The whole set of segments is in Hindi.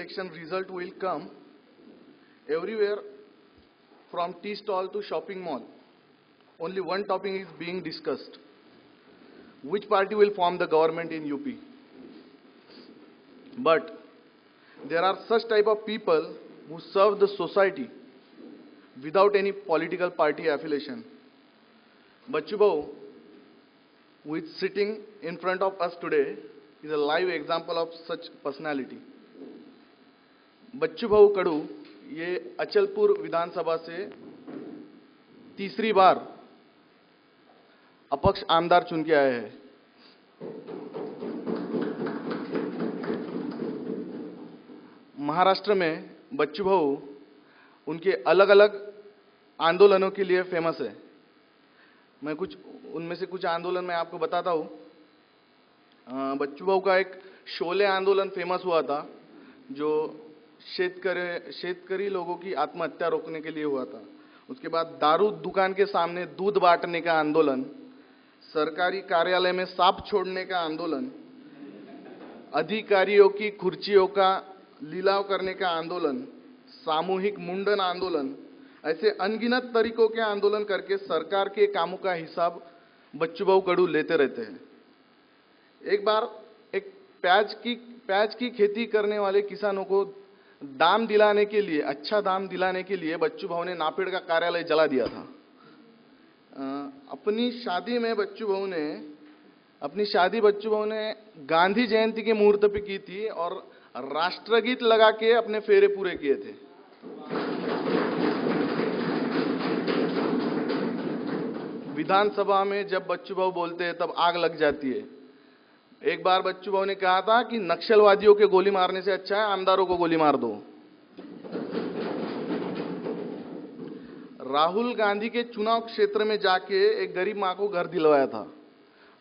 election result will come, everywhere from tea stall to shopping mall, only one topic is being discussed. Which party will form the government in UP? But there are such type of people who serve the society without any political party affiliation. Bachchu Bhau, who is sitting in front of us today, is a live example of such personality. बच्चू भाऊ कड़ू ये अचलपुर विधानसभा से तीसरी बार अपक्ष आमदार चुन के आए हैं। महाराष्ट्र में बच्चू भाऊ उनके अलग अलग आंदोलनों के लिए फेमस है। मैं कुछ उनमें से कुछ आंदोलन मैं आपको बताता हूँ। बच्चू भाऊ का एक शोले आंदोलन फेमस हुआ था, जो शेतकरी लोगों की आत्महत्या रोकने के लिए हुआ था। उसके बाद दारू दुकान के सामने दूध बांटने का आंदोलन, सरकारी कार्यालय में सांप छोड़ने का आंदोलन, अधिकारियों की कुर्सियों का लीलाव करने का आंदोलन, सामूहिक मुंडन आंदोलन, ऐसे अनगिनत तरीकों के आंदोलन करके सरकार के कामों का हिसाब बच्चू भाऊ कड़ू लेते रहते हैं। एक बार एक प्याज की खेती करने वाले किसानों को दाम दिलाने के लिए, अच्छा दाम दिलाने के लिए बच्चू भाऊ ने नापेड़ का कार्यालय जला दिया था। अपनी शादी बच्चू भाऊ ने गांधी जयंती के मुहूर्त पे की थी और राष्ट्रगीत लगा के अपने फेरे पूरे किए थे। विधानसभा में जब बच्चू भाऊ बोलते हैं तब आग लग जाती है। एक बार बच्चू भाऊ ने कहा था कि नक्सलवादियों के गोली मारने से अच्छा है आमदारों को गोली मार दो। राहुल गांधी के चुनाव क्षेत्र में जाके एक गरीब मां को घर दिलवाया था।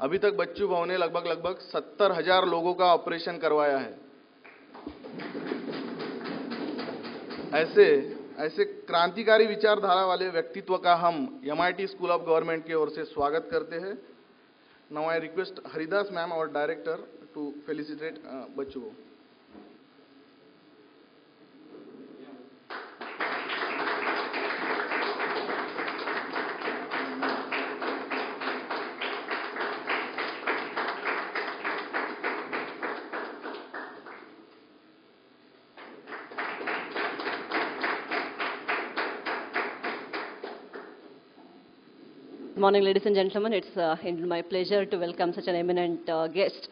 अभी तक बच्चू भाऊ ने लगभग 70,000 लोगों का ऑपरेशन करवाया है। ऐसे क्रांतिकारी विचारधारा वाले व्यक्तित्व का हम MIT स्कूल ऑफ गवर्नमेंट की ओर से स्वागत करते हैं। Now I request Haridas ma'am, our director, to felicitate Bachchu Bhau. Good morning, ladies and gentlemen. It's my pleasure to welcome such an eminent guest.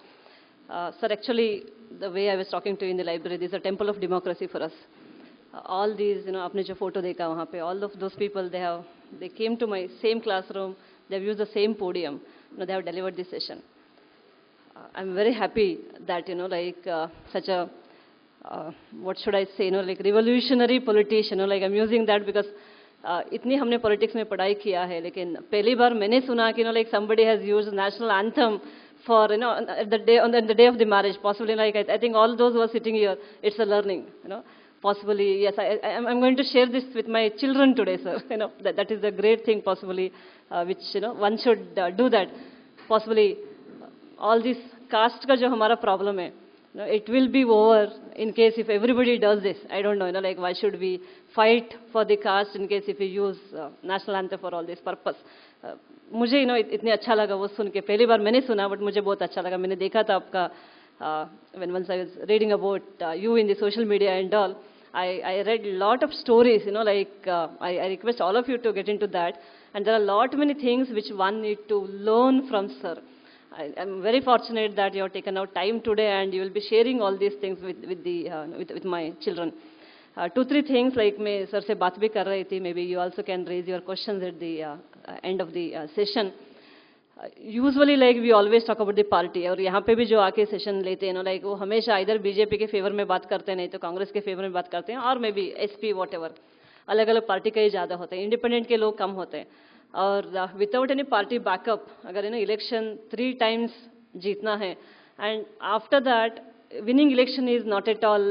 Sir, actually, the way I was talking to you in the library, this is a temple of democracy for us. All these, आपने जो photo देखा वहाँ पे, all of those people, they came to my same classroom, they have used the same podium, they have delivered this session. I'm very happy that, such a, what should I say, like revolutionary politician, like I'm using that because इतनी हमने पॉलिटिक्स में पढ़ाई किया है, लेकिन पहली बार मैंने सुना कि like somebody has used national anthem for at the day on the day of the marriage. Possibly like I think all those who are sitting here, it's a learning. Possibly yes, I'm going to share this with my children today, sir. That is the great thing possibly, which one should do that. Possibly all this caste का जो हमारा problem है, it will be over in case if everybody does this. I don't know, like why should we fight for the caste in case if we use national anthem for all this purpose. मुझे इतने अच्छा लगा वो सुन के, पहली बार मैंने सुना बट मुझे बहुत अच्छा लगा। मैंने देखा था आपका when once I was reading about you in the social media and all, I read lot of stories, like I request all of you to get into that, and there are lot many things which one need to learn from sir. I'm very fortunate that you have taken out time today and you will be sharing all these things with my children. 2-3 things like मैं sir से बात भी कर रही थी, maybe you also can raise your questions at the end of the session. Usually like we always talk about the party, और यहाँ पे भी जो आके session लेते हैं like वो हमेशा इधर BJP के फेवर में बात करते हैं, नहीं तो कांग्रेस के फेवर में बात करते हैं, और मे बी SP whatever, अलग अलग पार्टी का ही ज़्यादा होते हैं, इंडिपेंडेंट के लोग कम होते हैं। और विदाउट एनी पार्टी बैकअप अगर इलेक्शन 3 times जीतना है, and after that winning election is not at all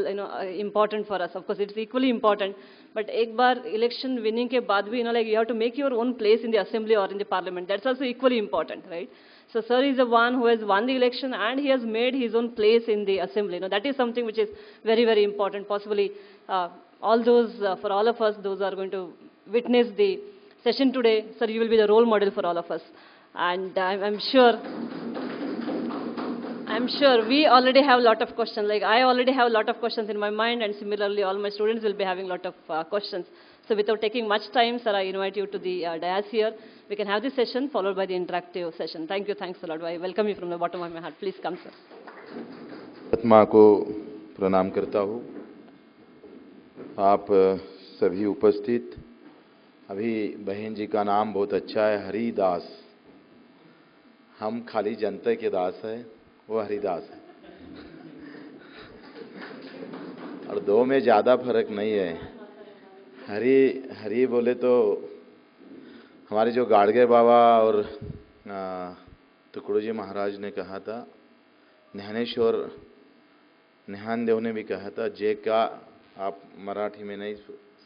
important for us. Of course it's equally important, but एक बार election winning के बाद भी like you have to make your own place in the assembly or in the parliament. That's also equally important, right? So sir is the one who has won the election and he has made his own place in the assembly. That is something which is very, very important. Possibly all those, for all of us, those are going to witness the session today, sir, you will be the role model for all of us. And I'm sure we already have a lot of questions. Like I already have a lot of questions in my mind, and similarly all my students will be having a lot of questions. So without taking much time, sir, I invite you to the dais here. We can have this session followed by the interactive session. Thank you. Thanks a lot. I welcome you from the bottom of my heart. Please come, sir. आत्मा को प्रणाम करता हूँ। आप सभी उपस्थित, अभी बहन जी का नाम बहुत अच्छा है, हरिदास। हम खाली जनता के दास है, वो हरिदास है। और दो में ज़्यादा फर्क नहीं है। हरि बोले तो हमारे जो गाड़गे बाबा और टुकड़ोजी महाराज ने कहा था, ज्ञानेश्वर निहानदेव ने भी कहा था, जय का आप मराठी में नहीं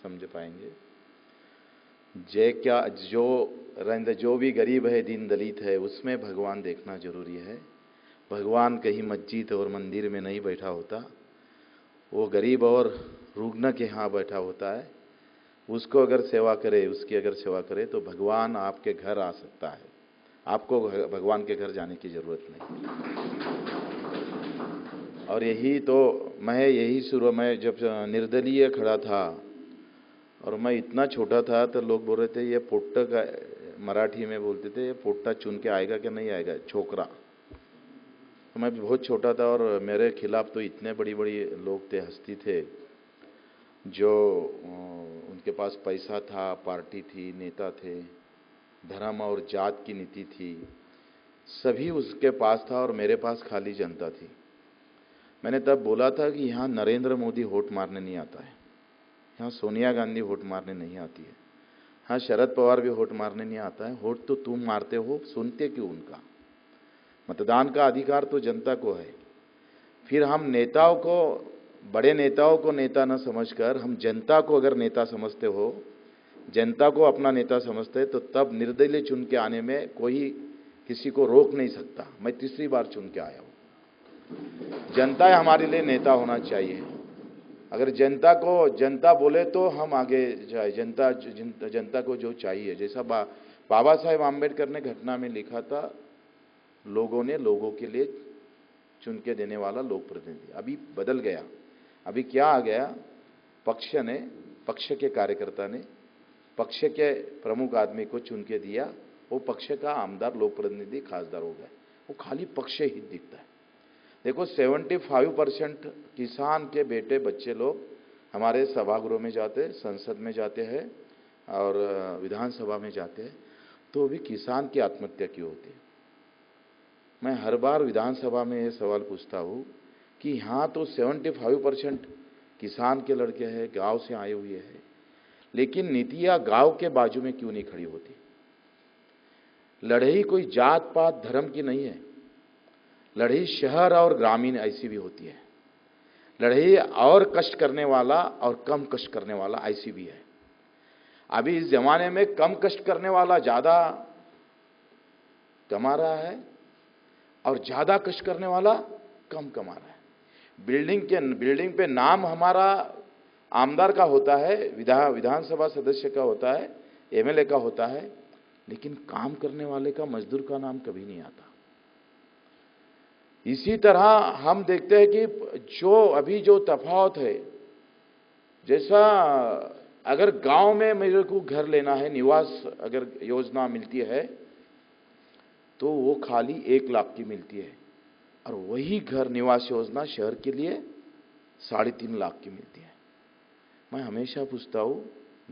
समझ पाएंगे। जय क्या, जो भी गरीब है, दीन दलित है, उसमें भगवान देखना जरूरी है। भगवान कहीं मस्जिद और मंदिर में नहीं बैठा होता, वो गरीब और रुग्ण के यहाँ बैठा होता है। उसको अगर सेवा करे, उसकी अगर सेवा करे तो भगवान आपके घर आ सकता है। आपको भगवान के घर जाने की जरूरत नहीं। और यही तो मैं शुरू में जब निर्दलीय खड़ा था और मैं इतना छोटा था तो लोग बोल रहे थे ये पोट्टा का, मराठी में बोलते थे, ये पोट्टा चुन के आएगा कि नहीं आएगा, छोकरा। तो मैं बहुत छोटा था और मेरे खिलाफ तो इतने बड़ी बड़ी लोग थे, हस्ती थे, जो उनके पास पैसा था, पार्टी थी, नेता थे, धर्म और जात की नीति थी, सभी उसके पास था और मेरे पास खाली जनता थी। मैंने तब बोला था कि यहाँ नरेंद्र मोदी वोट मारने नहीं आता है, यहाँ सोनिया गांधी वोट मारने नहीं आती है, हाँ शरद पवार भी वोट मारने नहीं आता है। वोट तो तुम मारते हो, सुनते क्यों उनका? मतदान का अधिकार तो जनता को है। फिर हम नेताओं को, बड़े नेताओं को नेता न समझकर हम जनता को अगर नेता समझते हो, जनता को अपना नेता समझते, तो तब निर्दलीय चुन के आने में कोई किसी को रोक नहीं सकता। मैं तीसरी बार चुन के आया हूँ। जनता हमारे लिए नेता होना चाहिए। अगर जनता बोले तो हम आगे जाए। जनता को जो चाहिए, जैसा बाबा साहेब आम्बेडकर ने घटना में लिखा था, लोगों ने लोगों के लिए चुन के देने वाला लोक प्रतिनिधि। अभी बदल गया। अभी क्या आ गया? पक्ष के कार्यकर्ता ने पक्ष के प्रमुख आदमी को चुन के दिया, वो पक्ष का आमदार, लोक प्रतिनिधि, खासदार हो गया। वो खाली पक्ष ही दिखता है। देखो 75% किसान के बेटे बच्चे लोग हमारे सभागृह में जाते, संसद में जाते हैं और विधानसभा में जाते हैं, तो भी किसान की आत्महत्या क्यों होती है? मैं हर बार विधानसभा में ये सवाल पूछता हूँ कि यहाँ तो 75% किसान के लड़के हैं, गांव से आए हुए हैं, लेकिन नीतियाँ गांव के बाजू में क्यों नहीं खड़ी होती? लड़ाई कोई जात पात धर्म की नहीं है। लड़ाई शहर और ग्रामीण ऐसी भी होती है। लड़ाई और कष्ट करने वाला और कम कष्ट करने वाला ऐसी भी है। अभी इस जमाने में कम कष्ट करने वाला ज्यादा कमा रहा है और ज्यादा कष्ट करने वाला कम कमा रहा है। बिल्डिंग पे नाम हमारा आमदार का होता है, विधानसभा सदस्य का होता है, एमएलए का होता है, लेकिन काम करने वाले का, मजदूर का नाम कभी नहीं आता। इसी तरह हम देखते हैं कि जो तफावत है, जैसा अगर गांव में मेरे को घर लेना है, निवास अगर योजना मिलती है तो वो खाली 1 लाख की मिलती है, और वही घर निवास योजना शहर के लिए 3.5 लाख की मिलती है। मैं हमेशा पूछता हूँ,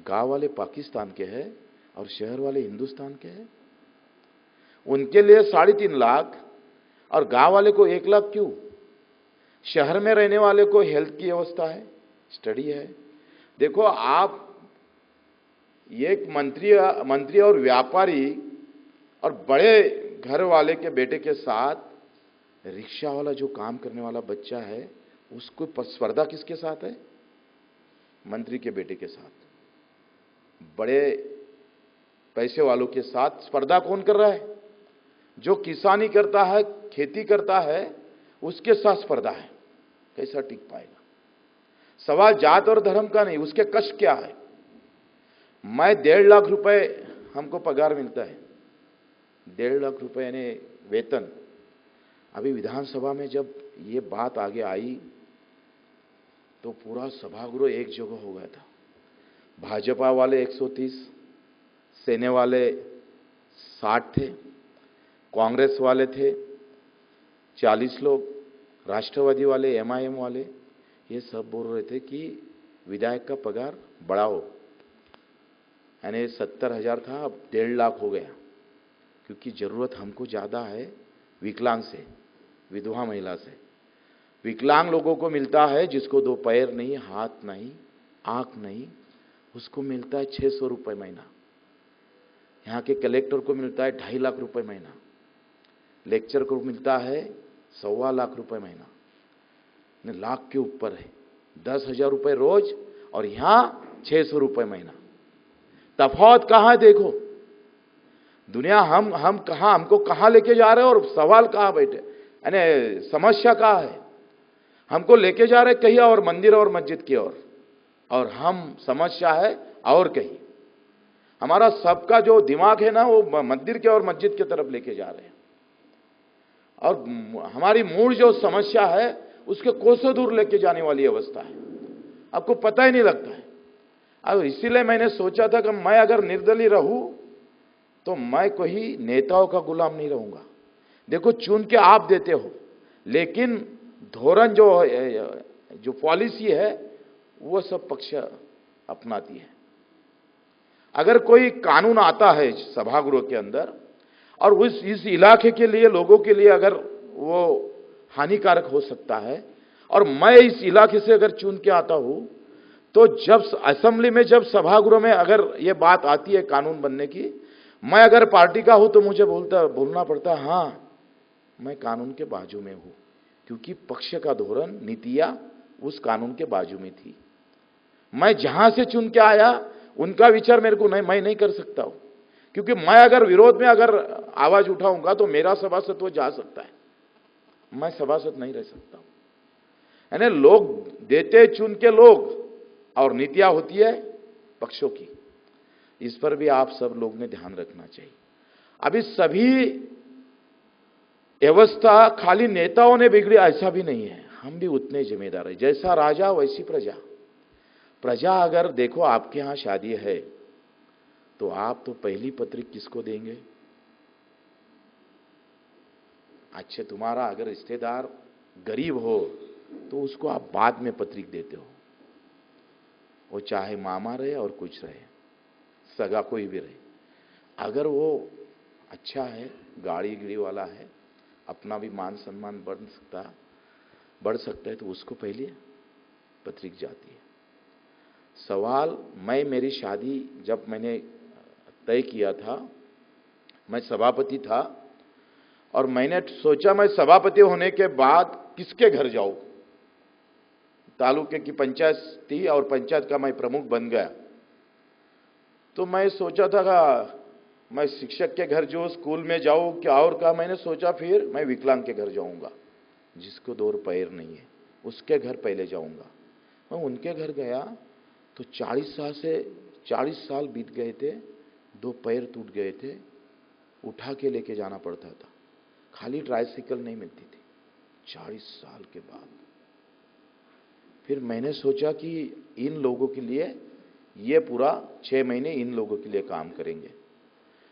गांव वाले पाकिस्तान के हैं और शहर वाले हिंदुस्तान के हैं? उनके लिए 3.5 लाख और गांव वाले को 1 लाख क्यों? शहर में रहने वाले को हेल्थ की व्यवस्था है, स्टडी है। देखो आप, एक मंत्री और व्यापारी और बड़े घर वाले के बेटे के साथ रिक्शा वाला जो काम करने वाला बच्चा है, उसको स्पर्धा किसके साथ है? मंत्री के बेटे के साथ। बड़े पैसे वालों के साथ स्पर्धा कौन कर रहा है? जो किसानी करता है, खेती करता है, उसके साथ स्पर्धा है, कैसा टिक पाएगा? सवाल जात और धर्म का नहीं, उसके कष्ट क्या है। मैं 1.5 लाख रुपए हमको पगार मिलता है, 1.5 लाख रुपए यानी वेतन। अभी विधानसभा में जब ये बात आगे आई तो पूरा सभागृह एक जगह हो गया था। भाजपा वाले 130, सेने वाले 60 थे, कांग्रेस वाले थे 40 लोग, राष्ट्रवादी वाले, एमआईएम वाले, ये सब बोल रहे थे कि विधायक का पगार बढ़ाओ। यानी 70,000 था, अब 1.5 लाख हो गया, क्योंकि जरूरत हमको ज्यादा है विकलांग से, विधवा महिला से। विकलांग लोगों को मिलता है जिसको 2 पैर नहीं, हाथ नहीं, आंख नहीं, उसको मिलता है 600 रुपये महीना। यहाँ के कलेक्टर को मिलता है 2.5 लाख रुपए महीना, लेक्चर को मिलता है 1.25 लाख रुपए महीना, लाख के ऊपर है। 10,000 रुपये रोज और यहाँ 600 रुपये महीना। तफावत कहाँ है देखो। दुनिया हम कहाँ, हमको कहाँ लेके जा रहे हैं और सवाल कहाँ बैठे, यानी समस्या कहाँ है। हमको लेके जा रहे कहीं और, मंदिर और मस्जिद की ओर, और हम समस्या है और कहीं। हमारा सबका जो दिमाग है ना, वो मंदिर के और मस्जिद की तरफ लेके जा रहे हैं, और हमारी मूल जो समस्या है उसके कोसों दूर लेके जाने वाली अवस्था है, आपको पता ही नहीं लगता है। अब इसीलिए मैंने सोचा था कि मैं अगर निर्दलीय रहूं तो मैं कोई नेताओं का गुलाम नहीं रहूंगा। देखो, चुन के आप देते हो, लेकिन धोरण जो पॉलिसी है वो सब पक्ष अपनाती है। अगर कोई कानून आता है सभागृह के अंदर और इस इलाके के लिए, लोगों के लिए अगर वो हानिकारक हो सकता है, और मैं इस इलाके से अगर चुन के आता हूं, तो जब असेंबली में, जब सभागृह में अगर ये बात आती है कानून बनने की, मैं अगर पार्टी का हूं तो मुझे बोलना पड़ता है हाँ मैं कानून के बाजू में हूं, क्योंकि पक्ष का धोरण, नीतियां उस कानून के बाजू में थी। मैं जहां से चुन के आया उनका विचार मेरे को नहीं, मैं नहीं कर सकता हूं, क्योंकि मैं अगर विरोध में अगर आवाज उठाऊंगा तो मेरा सभासद जा सकता है, मैं सभासद नहीं रह सकता हूं। यानी लोग देते चुन के लोग, और नीतियां होती है पक्षों की। इस पर भी आप सब लोग ने ध्यान रखना चाहिए। अभी सभी व्यवस्था खाली नेताओं ने बिगड़ी ऐसा भी नहीं है, हम भी उतने जिम्मेदार है। जैसा राजा वैसी प्रजा। प्रजा अगर देखो, आपके यहां शादी है तो आप तो पहली पत्रिक किसको देंगे? अच्छे, तुम्हारा अगर रिश्तेदार गरीब हो तो उसको आप बाद में पत्रिक देते हो, वो चाहे मामा रहे और कुछ रहे, सगा कोई भी रहे। अगर वो अच्छा है, गाड़ी गिड़ी वाला है, अपना भी मान सम्मान बढ़ सकता है, तो उसको पहले पत्रिक जाती है। सवाल, मेरी शादी जब मैंने तय किया था, मैं सभापति था, और मैंने सोचा मैं सभापति होने के बाद किसके घर जाऊं। तालुके की पंचायत थी और पंचायत का मैं प्रमुख बन गया, तो मैं सोचा था कि मैं शिक्षक के घर जो स्कूल में जाऊं क्या, और का मैंने सोचा फिर मैं विकलांग के घर जाऊंगा, जिसको 2 पैर नहीं है उसके घर पहले जाऊंगा। मैं उनके घर गया तो 40 साल बीत गए थे, 2 पैर टूट गए थे, उठा के लेके जाना पड़ता था, खाली ट्राइसाइकिल नहीं मिलती थी। 40 साल के बाद फिर मैंने सोचा कि इन लोगों के लिए ये पूरा 6 महीने इन लोगों के लिए काम करेंगे।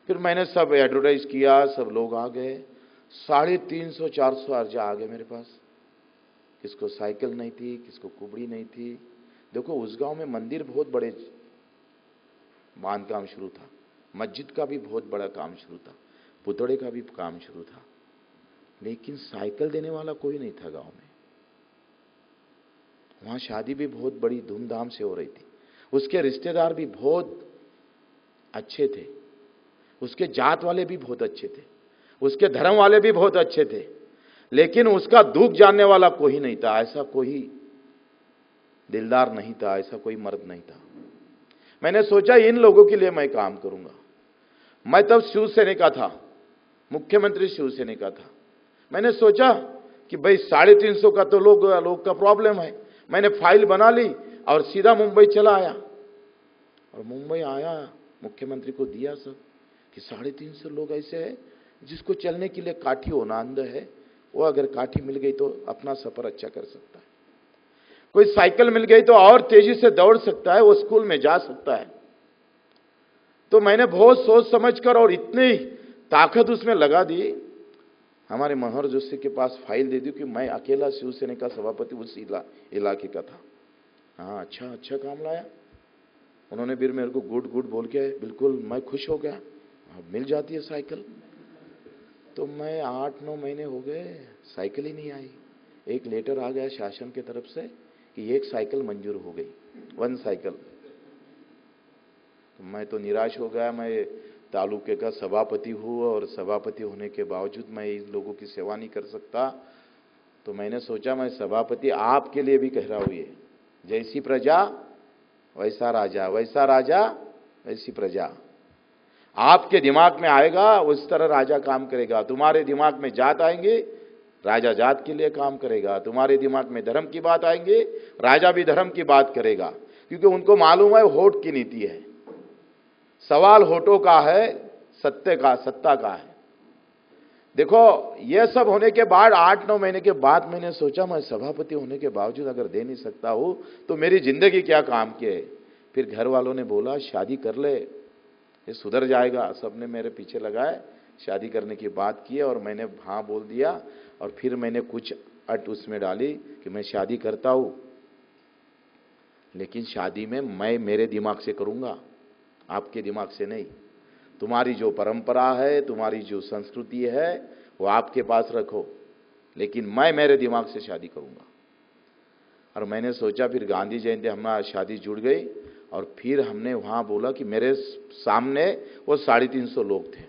फिर मैंने सब एडवर्टाइज किया, सब लोग आ गए, 350-400 अर्जा आ गए मेरे पास। किसको साइकिल नहीं थी, किसको कुबड़ी नहीं थी। देखो, उस गांव में मंदिर बहुत बड़े बांध काम शुरू था, मस्जिद का भी बहुत बड़ा काम शुरू था, पुतड़े का भी काम शुरू था, लेकिन साइकिल देने वाला कोई नहीं था गांव में। वहां शादी भी बहुत बड़ी धूमधाम से हो रही थी, उसके रिश्तेदार भी बहुत अच्छे थे, उसके जात वाले भी बहुत अच्छे थे, उसके धर्म वाले भी बहुत अच्छे थे, लेकिन उसका दुख जानने वाला कोई नहीं था। ऐसा कोई दिलदार नहीं था, ऐसा कोई मर्द नहीं था। मैंने सोचा इन लोगों के लिए मैं काम करूंगा। मैं तब शिवसेना का था, मुख्यमंत्री शिवसेना का था। मैंने सोचा कि भाई 350 का तो लोग का प्रॉब्लम है। मैंने फाइल बना ली और सीधा मुंबई चला आया, और मुंबई आया मुख्यमंत्री को दिया सब कि 350 लोग ऐसे हैं जिसको चलने के लिए काठी होना अंध है, वो अगर काठी मिल गई तो अपना सफर अच्छा कर सकता है। कोई साइकिल मिल गई तो और तेजी से दौड़ सकता है, वो स्कूल में जा सकता है। तो मैंने बहुत सोच समझकर और इतनी ताकत उसमें लगा दी, हमारे मनोहर जोशी के पास फाइल दे दी कि मैं अकेला शिवसेना का सभापति उस इलाके का था। हाँ, अच्छा काम लाया। उन्होंने फिर मेरे को गुड बोल के बिल्कुल मैं खुश हो गया, अब मिल जाती है साइकिल। तो मैं 8-9 महीने हो गए, साइकिल ही नहीं आई। एक लेटर आ गया शासन की तरफ से कि 1 साइकिल मंजूर हो गई, 1 साइकिल। तो मैं तो निराश हो गया। मैं तालुके का सभापति हूँ और सभापति होने के बावजूद मैं इन लोगों की सेवा नहीं कर सकता। तो मैंने सोचा मैं सभापति आपके लिए भी कह रहा हूँ, ये जैसी प्रजा वैसा राजा, वैसा राजा वैसी प्रजा। आपके दिमाग में आएगा उस तरह राजा काम करेगा। तुम्हारे दिमाग में जात आएंगे, राजा जात के लिए काम करेगा। तुम्हारे दिमाग में धर्म की बात आएंगे, राजा भी धर्म की बात करेगा, क्योंकि उनको मालूम है वोट की नीति है। सवाल वोटों का है, सत्ता का है। देखो, यह सब होने के बाद 8-9 महीने के बाद मैंने सोचा मैं सभापति होने के बावजूद अगर दे नहीं सकता हूं तो मेरी जिंदगी क्या काम की है। फिर घर वालों ने बोला शादी कर ले, ये सुधर जाएगा। सबने मेरे पीछे लगाए, शादी करने की बात की और मैंने हाँ बोल दिया। और फिर मैंने कुछ अट उसमें डाली कि मैं शादी करता हूं, लेकिन शादी में मैं मेरे दिमाग से करूंगा, आपके दिमाग से नहीं। तुम्हारी जो परंपरा है, तुम्हारी जो संस्कृति है, वो आपके पास रखो, लेकिन मैं मेरे दिमाग से शादी करूंगा। और मैंने सोचा, फिर गांधी जयंती हमारा शादी जुड़ गई। और फिर हमने वहां बोला कि मेरे सामने वो 350 लोग थे।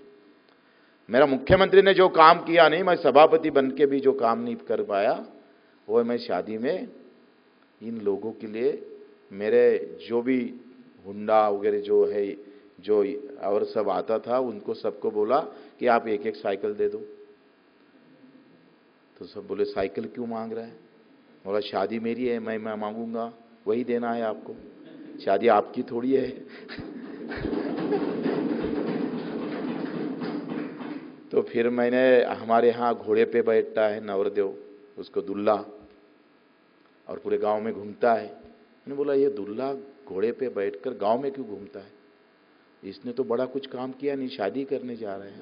मेरा मुख्यमंत्री ने जो काम किया नहीं, मैं सभापति बन के भी जो काम नहीं कर पाया, वो मैं शादी में इन लोगों के लिए, मेरे जो भी हुंडा वगैरह जो है, जो और सब आता था, उनको सबको बोला कि आप 1-1 साइकिल दे दो। तो सब बोले साइकिल क्यों मांग रहा है? बोला शादी मेरी है, मैं मांगूंगा, वही देना है आपको, शादी आपकी थोड़ी है। तो फिर मैंने, हमारे यहाँ घोड़े पे बैठता है नवरदेव, उसको दुल्ला, और पूरे गांव में घूमता है। मैंने बोला ये दुल्ला घोड़े पे बैठकर गांव में क्यों घूमता है? इसने तो बड़ा कुछ काम किया नहीं, शादी करने जा रहे हैं।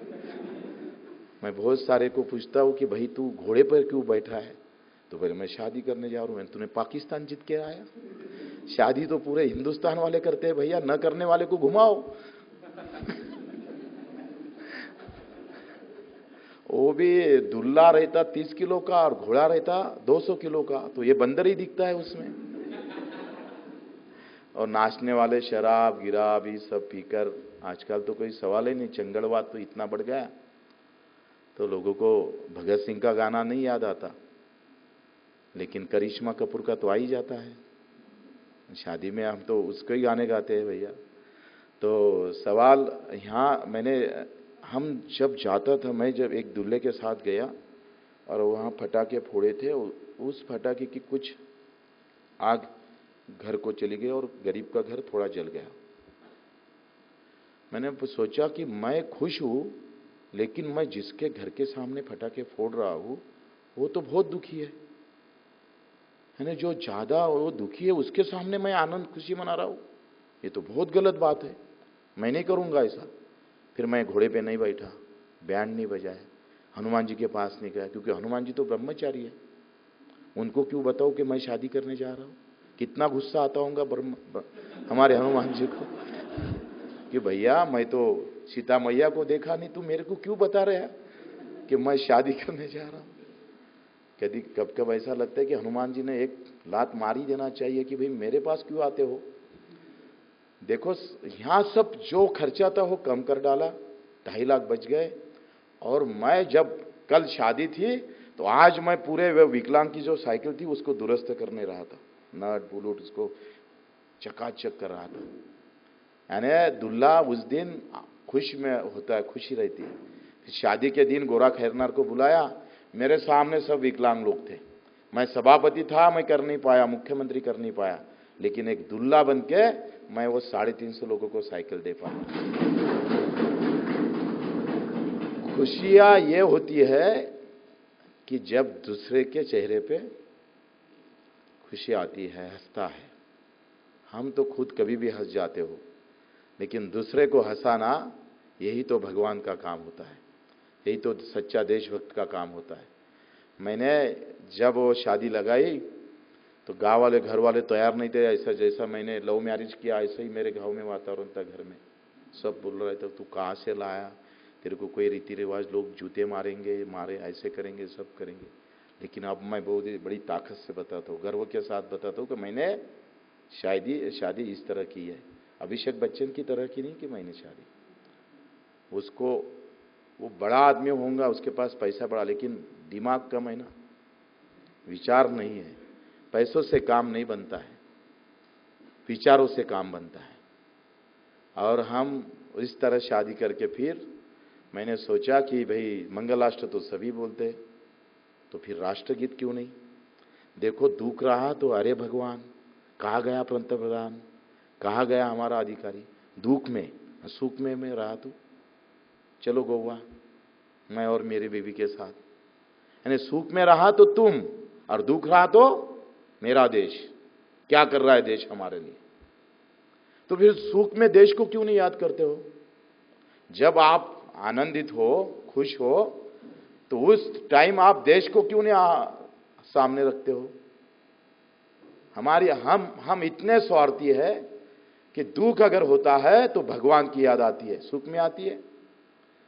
मैं बहुत सारे को पूछता हूँ कि भाई तू घोड़े पर क्यों बैठा है? तो फिर मैं शादी करने जा रहा हूँ। तूने पाकिस्तान जीत के आया? शादी तो पूरे हिंदुस्तान वाले करते हैं भैया, न करने वाले को घुमाओ। वो भी दुल्ला रहता 30 किलो का और घोड़ा रहता 200 किलो का, तो ये बंदर ही दिखता है उसमें। और नाचने वाले शराब गिराब ये सब पीकर, आजकल तो कोई सवाल ही नहीं, चंगड़वाद तो इतना बढ़ गया, तो लोगों को भगत सिंह का गाना नहीं याद आता, लेकिन करिश्मा कपूर का तो आ ही जाता है। शादी में हम तो उसको ही गाने गाते हैं भैया। तो सवाल यहाँ हम जब जाता था, मैं जब एक दूल्हे के साथ गया और वहाँ फटाके फोड़े थे, उस फटाके की कुछ आग घर को चली गई और गरीब का घर थोड़ा जल गया। मैंने सोचा कि मैं खुश हूँ, लेकिन मैं जिसके घर के सामने फटाके फोड़ रहा हूँ वो तो बहुत दुखी है ना, जो ज्यादा वो दुखी है उसके सामने मैं आनंद खुशी मना रहा हूँ, ये तो बहुत गलत बात है, मैं नहीं करूँगा ऐसा। फिर मैं घोड़े पे नहीं बैठा, बैंड नहीं बजाया, हनुमान जी के पास नहीं गया, क्योंकि हनुमान जी तो ब्रह्मचारी है, उनको क्यों बताओ कि मैं शादी करने जा रहा हूँ। कितना गुस्सा आता होगा हमारे हनुमान जी को कि भैया मैं तो सीता मैया को देखा नहीं, तू मेरे को क्यों बता रहा है कि मैं शादी करने जा रहा हूँ। कभी कब ऐसा लगता है कि हनुमान जी ने एक लात मार ही देना चाहिए कि भाई मेरे पास क्यों आते हो। देखो यहाँ सब जो खर्चा था वो कम कर डाला, 2.5 लाख बच गए। और मैं जब कल शादी थी तो आज मैं पूरे विकलांग की जो साइकिल थी उसको दुरुस्त करने रहा था, नट बुलूट उसको चकाचक कर रहा था। यानी दुल्हा उस दिन खुश में होता है, खुशी रहती है। शादी के दिन गोरा खैरनार को बुलाया, मेरे सामने सब विकलांग लोग थे। मैं सभापति था, मैं कर नहीं पाया, मुख्यमंत्री कर नहीं पाया, लेकिन एक दुल्ला बन के मैं वो 350 लोगों को साइकिल दे पाया। खुशियां ये होती है कि जब दूसरे के चेहरे पे खुशी आती है, हंसता है। हम तो खुद कभी भी हंस जाते हो, लेकिन दूसरे को हंसाना यही तो भगवान का काम होता है, यही तो सच्चा देशभक्त का काम होता है। मैंने जब वो शादी लगाई तो गांव वाले घर वाले तैयार नहीं थे। ऐसा जैसा मैंने लव मैरिज किया ऐसा ही मेरे गांव में वातावरण था। घर में सब बोल रहे थे तू कहाँ से लाया, तेरे को कोई रीति रिवाज, लोग जूते मारेंगे, मारे ऐसे करेंगे, सब करेंगे। लेकिन अब मैं बहुत बड़ी ताकत से बताता हूँ, गर्व के साथ बताता हूँ कि मैंने शादी इस तरह की है। अभिषेक बच्चन की तरह की नहीं कि मैंने शादी, उसको वो बड़ा आदमी होगा, उसके पास पैसा बड़ा, लेकिन दिमाग कम है ना, विचार नहीं है। पैसों से काम नहीं बनता है, विचारों से काम बनता है। और हम इस तरह शादी करके फिर मैंने सोचा कि भाई मंगलाष्ट तो सभी बोलते, तो फिर राष्ट्रगीत क्यों नहीं। देखो दुख रहा तो अरे भगवान, कहाँ गया पंतप्रधान, कहाँ गया हमारा अधिकारी। दुख में सुख में रहा तू, चलो गोवा मैं और मेरी बीवी के साथ। यानी सुख में रहा तो तुम, और दुख रहा तो मेरा देश। क्या कर रहा है देश हमारे लिए। तो फिर सुख में देश को क्यों नहीं याद करते हो। जब आप आनंदित हो, खुश हो, तो उस टाइम आप देश को क्यों नहीं सामने रखते हो। हम इतने स्वार्थी है कि दुख अगर होता है तो भगवान की याद आती है, सुख में आती है।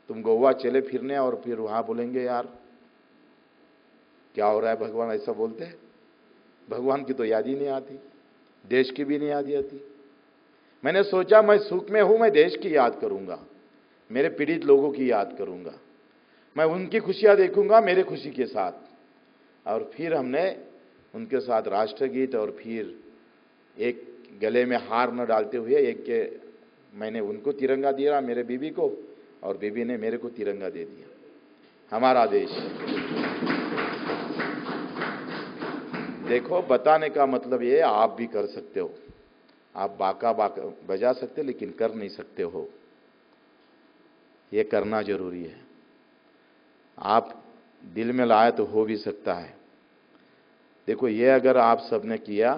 तुम गोवा चले फिरने और फिर वहां बोलेंगे यार क्या हो रहा है, भगवान ऐसा बोलते हैं। भगवान की तो याद ही नहीं आती, देश की भी नहीं याद आती। मैंने सोचा मैं सुख में हूं, मैं देश की याद करूंगा, मेरे पीड़ित लोगों की याद करूंगा, मैं उनकी खुशियां देखूंगा मेरे खुशी के साथ। और फिर हमने उनके साथ राष्ट्रगीत, और फिर एक गले में हार न डालते हुए एक के मैंने उनको तिरंगा दिया, मेरे बीवी को, और बीवी ने मेरे को तिरंगा दे दिया। हमारा देश। देखो बताने का मतलब ये, आप भी कर सकते हो। आप बाका बजा सकते हो लेकिन कर नहीं सकते हो, ये करना जरूरी है। आप दिल में लाए तो हो भी सकता है। देखो ये अगर आप सबने किया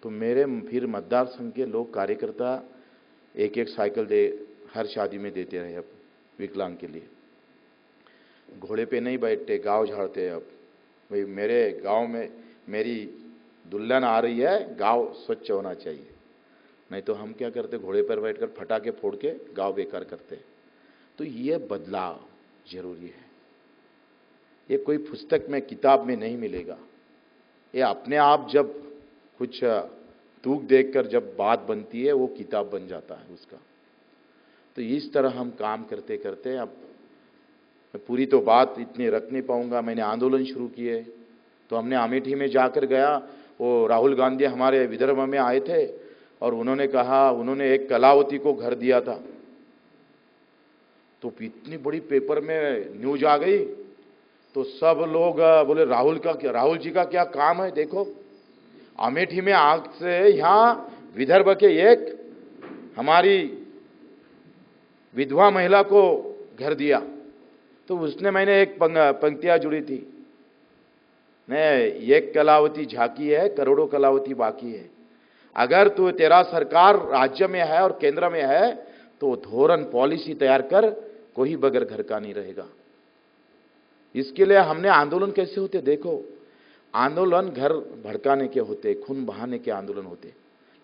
तो मेरे फिर मतदार संघ के लोग कार्यकर्ता एक एक साइकिल दे हर शादी में देते रहे। अब विकलांग के लिए घोड़े पे नहीं बैठते, गांव झाड़ते। अब भाई मेरे गांव में मेरी दुल्हन आ रही है, गांव स्वच्छ होना चाहिए। नहीं तो हम क्या करते, घोड़े पर बैठकर फटाके फोड़ के गांव बेकार करते। तो ये बदलाव जरूरी है। ये कोई पुस्तक में किताब में नहीं मिलेगा, ये अपने आप जब कुछ दुख देखकर जब बात बनती है वो किताब बन जाता है उसका। तो इस तरह हम काम करते करते, अब मैं पूरी तो बात इतनी रख नहीं पाऊंगा। मैंने आंदोलन शुरू किए तो हमने अमेठी में जाकर गया, वो राहुल गांधी हमारे विदर्भ में आए थे और उन्होंने कहा, उन्होंने एक कलावती को घर दिया था। तो इतनी बड़ी पेपर में न्यूज आ गई, तो सब लोग बोले राहुल जी का क्या काम है। देखो अमेठी में आग से यहाँ विदर्भ के एक हमारी विधवा महिला को घर दिया। तो उसने मैंने एक पंक्तियां जुड़ी थी, नहीं एक कलावती झांकी है, करोड़ों कलावती बाकी है। अगर तू तेरा सरकार राज्य में है और केंद्र में है तो धोरण पॉलिसी तैयार कर, कोई बगैर घर का नहीं रहेगा। इसके लिए हमने आंदोलन कैसे होते, देखो आंदोलन घर भड़काने के होते, खून बहाने के आंदोलन होते,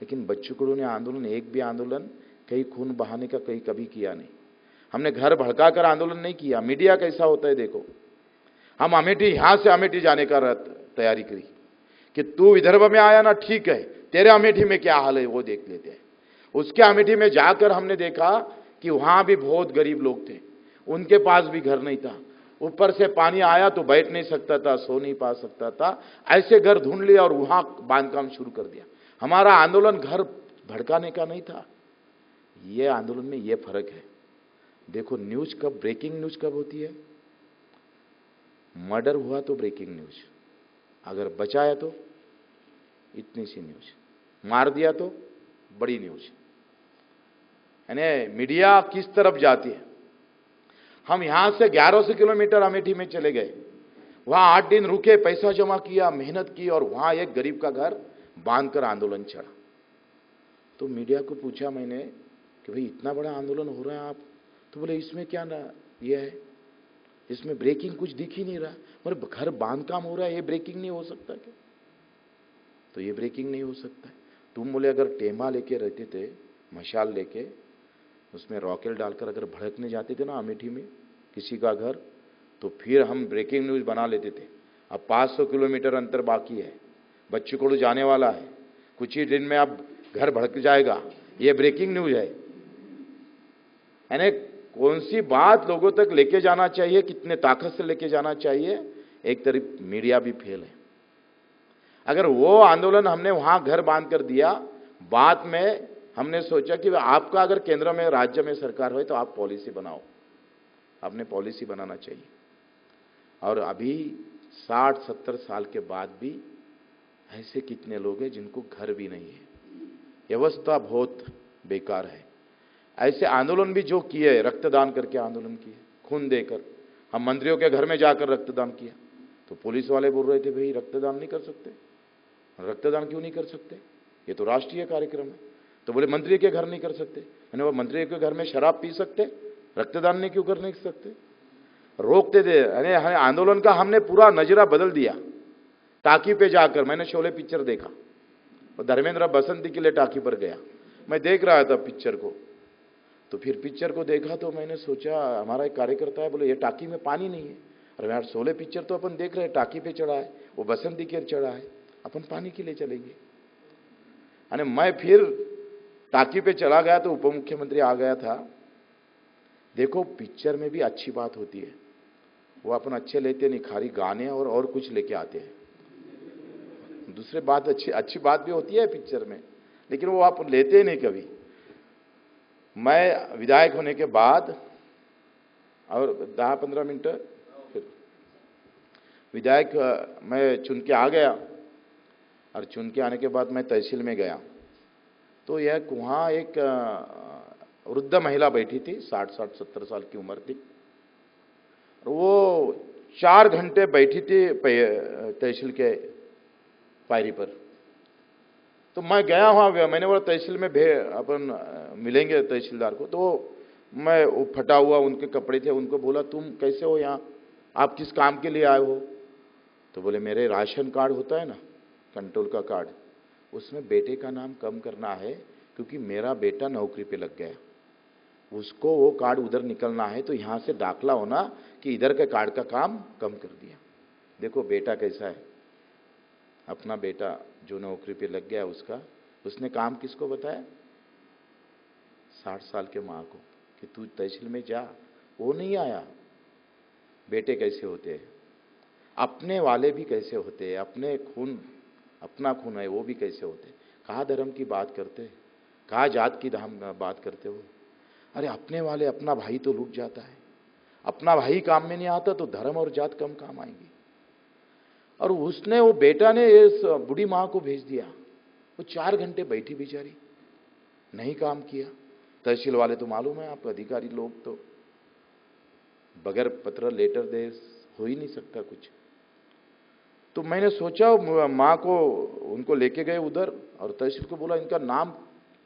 लेकिन बच्चों ने आंदोलन, एक भी आंदोलन कहीं खून बहाने का कहीं कभी किया नहीं। हमने घर भड़का कर आंदोलन नहीं किया। मीडिया कैसा होता है देखो, हम अमेठी, यहां से अमेठी जाने का तैयारी करी कि तू विदर्भ में आया ना, ठीक है, तेरे अमेठी में क्या हाल है वो देख लेते हैं। उसके अमेठी में जाकर हमने देखा कि वहां भी बहुत गरीब लोग थे, उनके पास भी घर नहीं था। ऊपर से पानी आया तो बैठ नहीं सकता था, सो नहीं पा सकता था, ऐसे घर ढूंढ लिया और वहां बांधकाम शुरू कर दिया। हमारा आंदोलन घर भड़काने का नहीं था। ये आंदोलन में ये फर्क है। देखो न्यूज कब, ब्रेकिंग न्यूज कब होती है? मर्डर हुआ तो ब्रेकिंग न्यूज, अगर बचाया तो इतनी सी न्यूज, मार दिया तो बड़ी न्यूज। यानी मीडिया किस तरफ जाती है। हम यहां से 1100 किलोमीटर अमेठी में चले गए, वहां 8 दिन रुके, पैसा जमा किया, मेहनत की, और वहां एक गरीब का घर बांधकर आंदोलन चढ़ा। तो मीडिया को पूछा मैंने कि भाई इतना बड़ा आंदोलन हो रहा है आप, तो बोले इसमें क्या ना ये है, इसमें ब्रेकिंग कुछ दिख ही नहीं रहा। मतलब घर बांध काम हो रहा है, ये ब्रेकिंग नहीं हो सकता क्या? तो ये ब्रेकिंग नहीं हो सकता है। तुम बोले अगर टेमा लेके रहते थे, मशाल लेके, उसमें रॉकेट डालकर अगर भड़कने जाते थे ना अमेठी में किसी का घर, तो फिर हम ब्रेकिंग न्यूज बना लेते थे। अब 500 किलोमीटर अंतर बाकी है, बच्चों को जाने वाला है, कुछ ही दिन में अब घर भड़क जाएगा, ये ब्रेकिंग न्यूज है। यानी कौन सी बात लोगों तक लेके जाना चाहिए, कितने ताकत से लेके जाना चाहिए, एक तरफ मीडिया भी फेल है। अगर वो आंदोलन हमने वहां घर बांध कर दिया, बाद में हमने सोचा कि आपका अगर केंद्र में राज्य में सरकार हो तो आप पॉलिसी बनाओ, आपने पॉलिसी बनाना चाहिए। और अभी 60-70 साल के बाद भी ऐसे कितने लोग हैं जिनको घर भी नहीं है, व्यवस्था बहुत बेकार है। ऐसे आंदोलन भी जो किए, रक्तदान करके आंदोलन किए, खून देकर, हम मंत्रियों के घर में जाकर रक्तदान किया, तो पुलिस वाले बोल रहे थे भाई रक्तदान नहीं कर सकते। रक्तदान क्यों नहीं कर सकते, ये तो राष्ट्रीय कार्यक्रम है। तो बोले मंत्री के घर नहीं कर सकते। मैंने वो मंत्री के घर में शराब पी सकते, रक्तदान नहीं क्यों कर नहीं सकते? रोकते थे। यानी आंदोलन का हमने पूरा नजरा बदल दिया। टाकी पे जाकर मैंने शोले पिक्चर देखा, और धर्मेंद्र बसंती के लिए टाकी पर गया, मैं देख रहा था पिक्चर को। तो फिर पिक्चर को देखा तो मैंने सोचा, हमारा एक कार्यकर्ता है, बोले ये टाकी में पानी नहीं है। अरे यार शोले पिक्चर तो अपन देख रहे हैं, टाकी पे चढ़ा है, वो बसंती के चढ़ा है, अपन पानी के लिए चलेंगे। यानी मैं फिर टाकी पे चला गया तो उप मुख्यमंत्री आ गया था। देखो पिक्चर में भी अच्छी बात होती है, वो अपन अच्छे लेते नहीं, खाली गाने और कुछ लेके आते हैं। दूसरे बात अच्छी बात भी होती है पिक्चर में, लेकिन वो आप लेते नहीं कभी। मैं विधायक होने के बाद और 10-15 मिनट फिर विधायक मैं चुन के आ गया, और चुन के आने के बाद मैं तहसील में गया, तो यह वहाँ एक वृद्ध महिला बैठी थी, 60-70 साल की उम्र थी। वो 4 घंटे बैठी थी तहसील के पायरी पर। तो मैं गया वहाँ, मैंने बोला तहसील में अपन मिलेंगे तहसीलदार को। तो मैं वो फटा हुआ उनके कपड़े थे, उनको बोला तुम कैसे हो यहाँ, आप किस काम के लिए आए हो? तो बोले मेरे राशन कार्ड होता है ना, कंट्रोल का कार्ड, उसमें बेटे का नाम कम करना है, क्योंकि मेरा बेटा नौकरी पे लग गया, उसको वो कार्ड उधर निकलना है, तो यहाँ से दाखला होना कि इधर के कार्ड का काम कम कर दिया। देखो बेटा कैसा है, अपना बेटा जो नौकरी पे लग गया उसने काम किसको बताया? 60 साल के माँ को, कि तू तहसील में जा। वो नहीं आया। बेटे कैसे होते हैं, अपने वाले भी कैसे होते हैं, अपना खून है वो भी कैसे होते हैं। कहाँ धर्म की बात करते हैं, कहाँ जात की बात करते हो? अरे अपने वाले, अपना भाई तो लूट जाता है, अपना भाई काम में नहीं आता तो धर्म और जात कम काम आएंगी। और उसने, वो बेटा ने इस बूढ़ी माँ को भेज दिया। वो 4 घंटे बैठी बेचारी, नहीं काम किया। तहसील वाले तो मालूम है आपको, अधिकारी लोग तो बगैर पत्र लेटर दे हो ही नहीं सकता कुछ। तो मैंने सोचा माँ को, उनको लेके गए उधर, और तहसील को बोला इनका नाम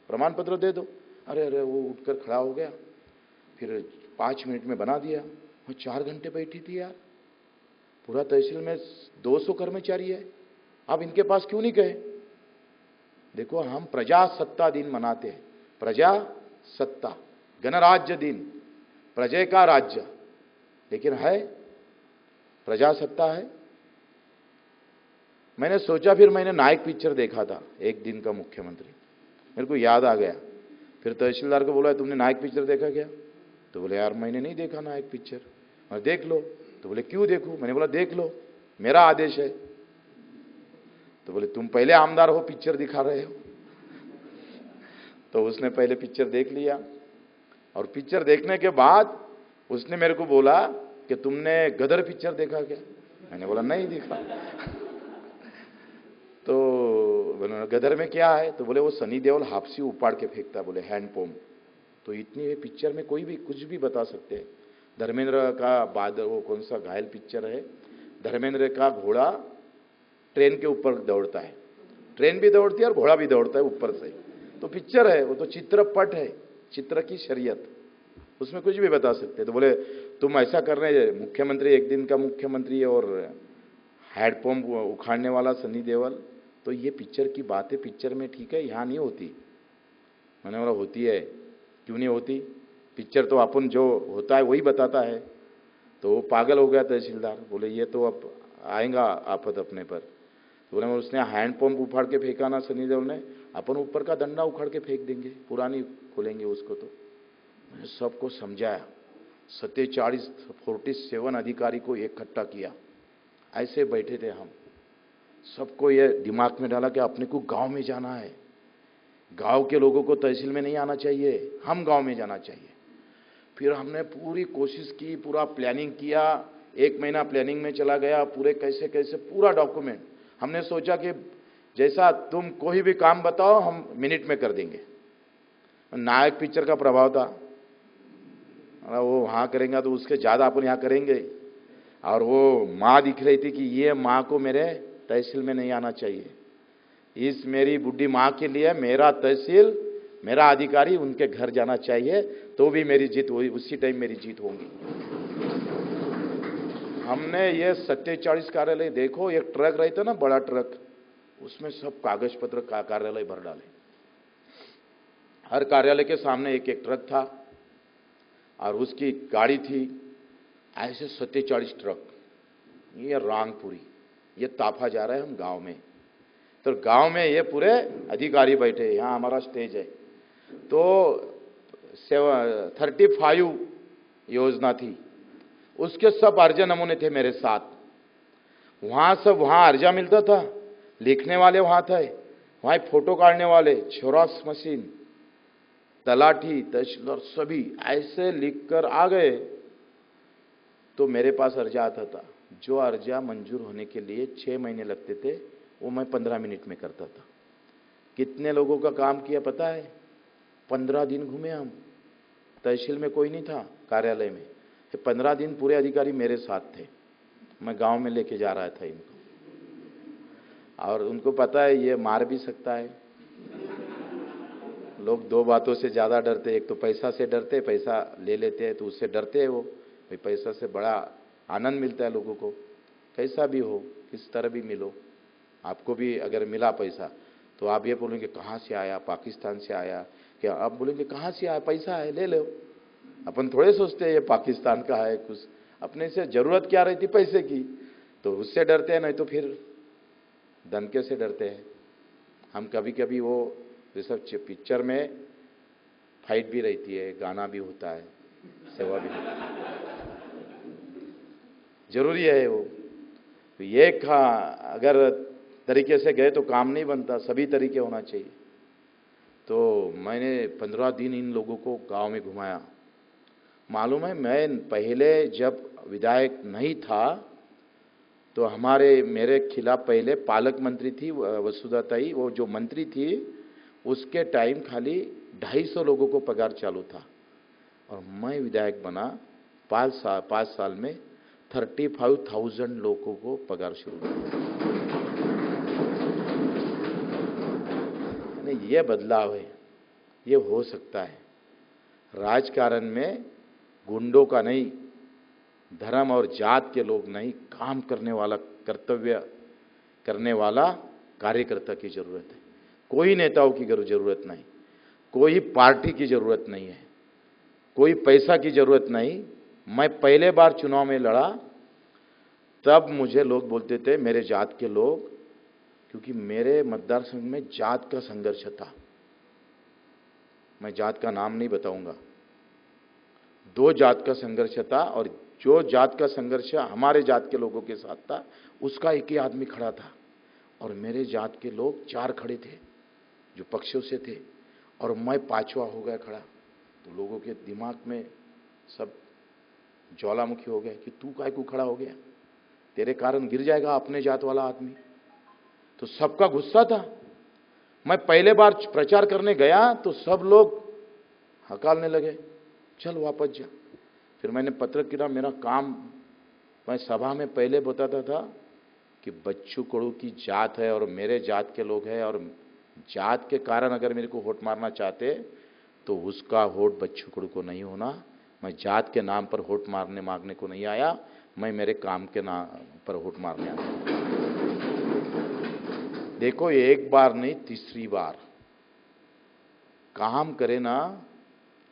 प्रमाण पत्र दे दो। अरे वो उठकर खड़ा हो गया, फिर 5 मिनट में बना दिया। वो 4 घंटे बैठी थी यार। पूरा तहसील में 200 कर्मचारी है, आप इनके पास क्यों नहीं गए? देखो हम प्रजासत्ता दिन मनाते हैं, प्रजासत्ता, गणराज्य दिन, प्रजा का राज्य, लेकिन है प्रजासत्ता है। मैंने सोचा, फिर मैंने नायक पिक्चर देखा था, एक दिन का मुख्यमंत्री, मेरे को याद आ गया। फिर तहसीलदार को बोला तुमने नायक पिक्चर देखा क्या? तो बोले यार मैंने नहीं देखा नायक पिक्चर। और देख लो। तो बोले क्यों देखूं? मैंने बोला देख लो, मेरा आदेश है। तो बोले तुम पहले आमदार हो, पिक्चर दिखा रहे हो। तो उसने पहले पिक्चर देख लिया, और पिक्चर देखने के बाद उसने मेरे को बोला कि तुमने गदर पिक्चर देखा क्या? मैंने बोला नहीं देखा। तो बोले गदर में क्या है? तो बोले वो सनी देओल हाफसी उपाड़ के फेंकता, बोले हैंड पंप। तो इतनी पिक्चर में कोई भी कुछ भी बता सकते हैं। धर्मेंद्र का बाद वो कौन सा घायल पिक्चर है, धर्मेंद्र का घोड़ा ट्रेन के ऊपर दौड़ता है, ट्रेन भी दौड़ती है और घोड़ा भी दौड़ता है ऊपर से। तो पिक्चर है वो, तो चित्रपट है, चित्र की शरीयत, उसमें कुछ भी बता सकते हैं। तो बोले तुम ऐसा कर रहे हैं, मुख्यमंत्री एक दिन का मुख्यमंत्री और हैंडपंप उखाड़ने वाला सनी देओल, तो ये पिक्चर की बात है, पिक्चर में ठीक है, यहाँ नहीं होती। मैंने बोला होती है, क्यों नहीं होती? पिक्चर तो अपन जो होता है वही बताता है। तो वो पागल हो गया तहसीलदार, बोले ये तो अब आएगा आफत अपने पर। तो बोले उसने हैंडपंप उखाड़ के फेंका ना सनी देओल ने, अपन ऊपर का डंडा उखाड़ के फेंक देंगे, पुरानी खोलेंगे उसको। तो मैंने सबको समझाया, 47 अधिकारी को इकट्ठा किया, ऐसे बैठे थे हम, सबको ये दिमाग में डाला कि अपने को गांव में जाना है, गांव के लोगों को तहसील में नहीं आना चाहिए, हम गांव में जाना चाहिए। फिर हमने पूरी कोशिश की, पूरा प्लानिंग किया, 1 महीना प्लानिंग में चला गया, पूरे कैसे कैसे पूरा डॉक्यूमेंट। हमने सोचा कि जैसा तुम कोई भी काम बताओ हम मिनट में कर देंगे। नायक पिक्चर का प्रभाव था, वो वहाँ करेंगे तो उसके ज़्यादा अपन यहाँ करेंगे। और वो माँ दिख रही थी कि ये माँ को मेरे तहसील में नहीं आना चाहिए, इस मेरी बुढ़ी माँ के लिए मेरा तहसील, मेरा अधिकारी उनके घर जाना चाहिए, तो भी मेरी जीत हुई, उसी टाइम मेरी जीत होगी। हमने ये 47 कार्यालय देखो, एक ट्रक रहता ना बड़ा ट्रक, उसमें सब कागज पत्र का कार्यालय भर डाले। हर कार्यालय के सामने एक एक ट्रक था और उसकी गाड़ी थी, ऐसे 47 ट्रक। ये रांगपुरी, ये ताफा जा रहा है हम गांव में। तो गांव में ये पूरे अधिकारी बैठे, यहाँ हमारा स्टेज है। तो 35 योजना थी, उसके सब अर्जा नमूने थे मेरे साथ। वहाँ सब, वहाँ अर्जा मिलता था, लिखने वाले वहाँ थे, वहाँ फोटो काटने वाले, झेरॉक्स मशीन, तलाठी, तहसीलदार सभी ऐसे लिखकर आ गए। तो मेरे पास अर्जा आता था, जो अर्जा मंजूर होने के लिए 6 महीने लगते थे वो मैं 15 मिनट में करता था। कितने लोगों का काम किया पता है? 15 दिन घूमे हम, तहसील में कोई नहीं था, कार्यालय में। 15 दिन पूरे अधिकारी मेरे साथ थे, मैं गांव में लेके जा रहा था इनको। और उनको पता है ये मार भी सकता है। लोग 2 बातों से ज़्यादा डरते, एक तो पैसा से डरते, पैसा ले लेते हैं तो उससे डरते हैं वो, भाई पैसा से बड़ा आनंद मिलता है लोगों को, कैसा भी हो, किस तरह भी मिलो। आपको भी अगर मिला पैसा तो आप ये बोलेंगे कहाँ से आया, पाकिस्तान से आया क्या? आप बोलेंगे कहाँ से आया, पैसा है ले लो। अपन थोड़े सोचते हैं ये पाकिस्तान का है, कुछ अपने से ज़रूरत क्या रहती पैसे की, तो उससे डरते हैं, नहीं तो फिर धमके से डरते हैं। हम कभी कभी वो सब पिक्चर में फाइट भी रहती है, गाना भी होता है, सेवा भी होती है, जरूरी है वो। तो ये अगर तरीके से गए तो काम नहीं बनता, सभी तरीके होना चाहिए। तो मैंने 15 दिन इन लोगों को गांव में घुमाया। मालूम है, मैं पहले जब विधायक नहीं था तो मेरे खिलाफ पहले पालक मंत्री थी वसुधा ताई, वो जो मंत्री थी उसके टाइम खाली 250 लोगों को पगार चालू था, और मैं विधायक बना 5 साल में 35,000 लोगों को पगार शुरू किया। ये बदलाव है, ये हो सकता है। राजकारण में गुंडों का नहीं, धर्म और जात के लोग नहीं, काम करने वाला, कर्तव्य करने वाला कार्यकर्ता की जरूरत है। कोई नेताओं की जरूरत नहीं, कोई पार्टी की जरूरत नहीं है, कोई पैसा की जरूरत नहीं। मैं पहले बार चुनाव में लड़ा तब मुझे लोग बोलते थे, मेरे जात के लोग, क्योंकि मेरे मतदार संघ में जात का संघर्ष था। मैं जात का नाम नहीं बताऊंगा, 2 जात का संघर्ष था, और जो जात का संघर्ष हमारे जात के लोगों के साथ था उसका एक ही आदमी खड़ा था, और मेरे जात के लोग 4 खड़े थे जो पक्षों से थे, और मैं 5वां हो गया खड़ा। तो लोगों के दिमाग में सब ज्वालामुखी हो गया कि तू काय को खड़ा हो गया, तेरे कारण गिर जाएगा अपने जात वाला आदमी। तो सबका गुस्सा था। मैं पहले बार प्रचार करने गया तो सब लोग हकालने लगे, चल वापस जा। फिर मैंने पत्र किया, मेरा काम, मैं सभा में पहले बताता था कि बच्चू कडू की जात है और मेरे जात के लोग हैं, और जात के कारण अगर मेरे को वोट मारना चाहते तो उसका वोट बच्चू कडू को नहीं होना। मैं जात के नाम पर वोट मांगने को नहीं आया, मैं मेरे काम के नाम पर वोट मारने आया। देखो, एक बार नहीं, तीसरी बार काम करे ना